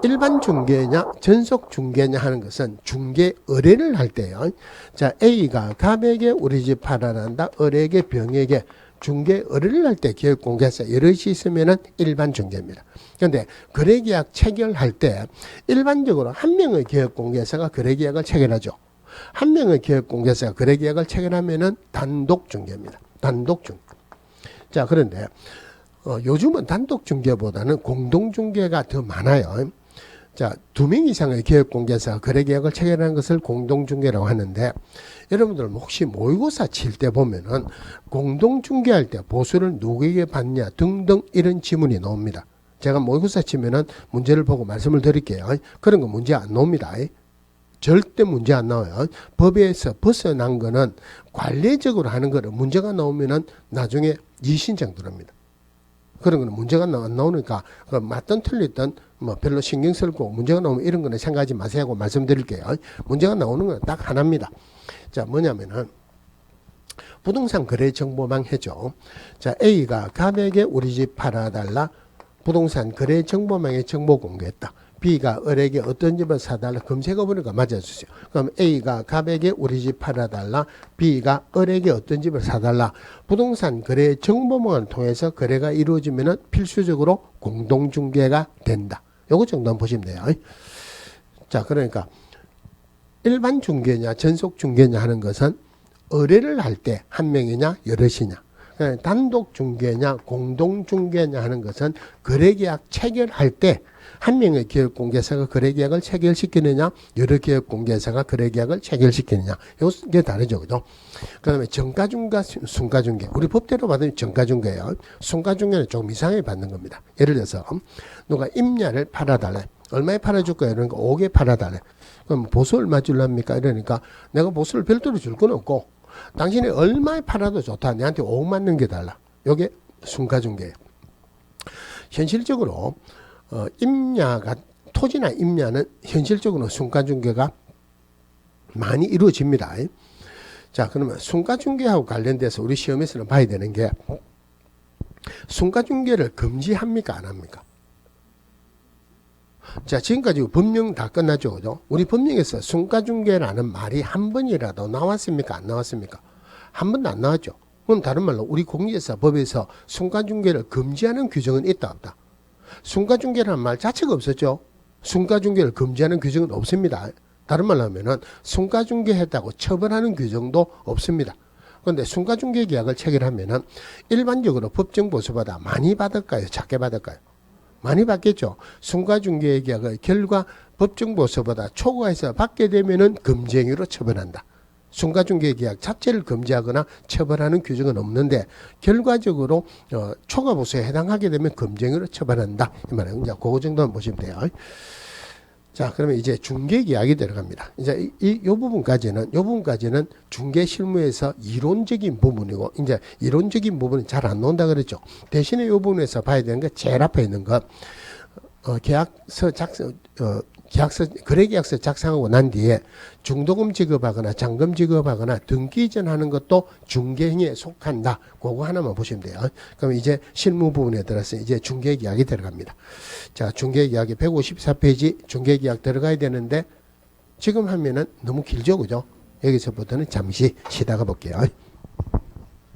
일반 중개냐 전속 중개냐 하는 것은 중개 의뢰를 할 때요. 자, A가 갑에게 우리 집 팔아난다. 을에게 병에게 중개 의뢰를 할 때 기업공개사 여럿이 있으면은 일반 중개입니다. 그런데 거래계약 체결할 때 일반적으로 한 명의 기업공개사가 거래계약을 체결하죠. 한 명의 기업공개사가 거래계약을 체결하면은 단독 중개입니다. 단독 중개. 자, 그런데 요즘은 단독 중개보다는 공동 중개가 더 많아요. 자, 2명 이상의 기업공개사가 거래계약을 체결하는 것을 공동중개라고 하는데, 여러분들 혹시 모의고사 칠 때 보면은 공동중개할 때 보수를 누구에게 받냐 등등 이런 지문이 나옵니다. 제가 모의고사 치면은 문제를 보고 말씀을 드릴게요. 그런 거 문제 안 나옵니다. 절대 문제 안 나와요. 법에서 벗어난 거는 관례적으로 하는 거를 문제가 나오면은 나중에 이신장 들어옵니다. 그런 거는 문제가 안 나오니까 맞든 틀리든 뭐 별로 신경 쓸고 문제가 나오면 이런 거는 생각하지 마세요 하고 말씀드릴게요. 문제가 나오는 건 딱 하나입니다. 자, 뭐냐면은 부동산 거래 정보망 해죠. 자, A가 갑에게 우리 집 팔아달라. 부동산 거래 정보망에 정보 공개했다. B가 을에게 어떤 집을 사달라. 검색어 보니까 맞아주세요. 그럼 A가 갑에게 우리 집 팔아달라. B가 을에게 어떤 집을 사달라. 부동산 거래 정보망을 통해서 거래가 이루어지면 필수적으로 공동중개가 된다. 요거 정도만 보시면 돼요. 자, 그러니까 일반 중개냐 전속 중개냐 하는 것은 의뢰를 할 때 한 명이냐 여럿이냐, 단독 중개냐 공동 중개냐 하는 것은 거래계약 체결할 때 한 명의 기업공개사가 거래계약을 체결시키느냐 여러 기업공개사가 거래계약을 체결시키느냐, 이게 다르죠. 그죠? 그 다음에 정가중과 순가중개, 우리 법대로 받으면 정가중개예요. 순가중개는 조금 이상하게 받는 겁니다. 예를 들어서 누가 임야를 팔아달래. 얼마에 팔아줄 거야? 이러니까 5개 팔아달래. 그럼 보수 얼마 줄랍니까? 이러니까 내가 보수를 별도로 줄 건 없고 당신이 얼마에 팔아도 좋다. 내한테 5만 넘겨달라. 이게 순가중개예요. 현실적으로 임야가, 토지나 임야는 현실적으로 순가중개가 많이 이루어집니다. 자, 그러면 순가중개하고 관련돼서 우리 시험에서는 봐야 되는 게, 순가중개를 금지합니까 안 합니까? 자, 지금까지 법령 다 끝났죠. 그죠? 우리 법령에서 순가중개라는 말이 한 번이라도 나왔습니까 안 나왔습니까? 한 번도 안 나왔죠. 그럼 다른 말로 우리 공인중개사법에서 순가중개를 금지하는 규정은 있다 없다? 순가중개라는 말 자체가 없었죠. 순가중개를 금지하는 규정은 없습니다. 다른 말로 하면은 순가중개했다고 처벌하는 규정도 없습니다. 그런데 순가중개 계약을 체결하면은 일반적으로 법정 보수보다 많이 받을까요? 작게 받을까요? 많이 받겠죠. 순가중개 계약의 결과 법정 보수보다 초과해서 받게 되면은 금지행위로 처벌한다. 순가중개 계약 자체를 금지하거나 처벌하는 규정은 없는데 결과적으로 초과보수에 해당하게 되면 금지행위로 처벌한다. 이 말이에요. 이제 그거 정도만 보시면 돼요. 자, 그러면 이제 중개계약이 들어갑니다. 이제 요 부분까지는 중개 실무에서 이론적인 부분이고, 이제 이론적인 부분은 잘 안 나온다 그랬죠. 대신에 요 부분에서 봐야 되는 게 제일 앞에 있는 것, 계약서 작성, 거래계약서 작성하고 난 뒤에 중도금 지급하거나 잔금 지급하거나 등기 이전하는 것도 중개행위에 속한다. 그거 하나만 보시면 돼요. 그럼 이제 실무 부분에 들어서 이제 중개계약이 들어갑니다. 자, 중개계약이 154페이지 중개계약 들어가야 되는데 지금 하면은 너무 길죠, 그죠? 여기서부터는 잠시 쉬다가 볼게요.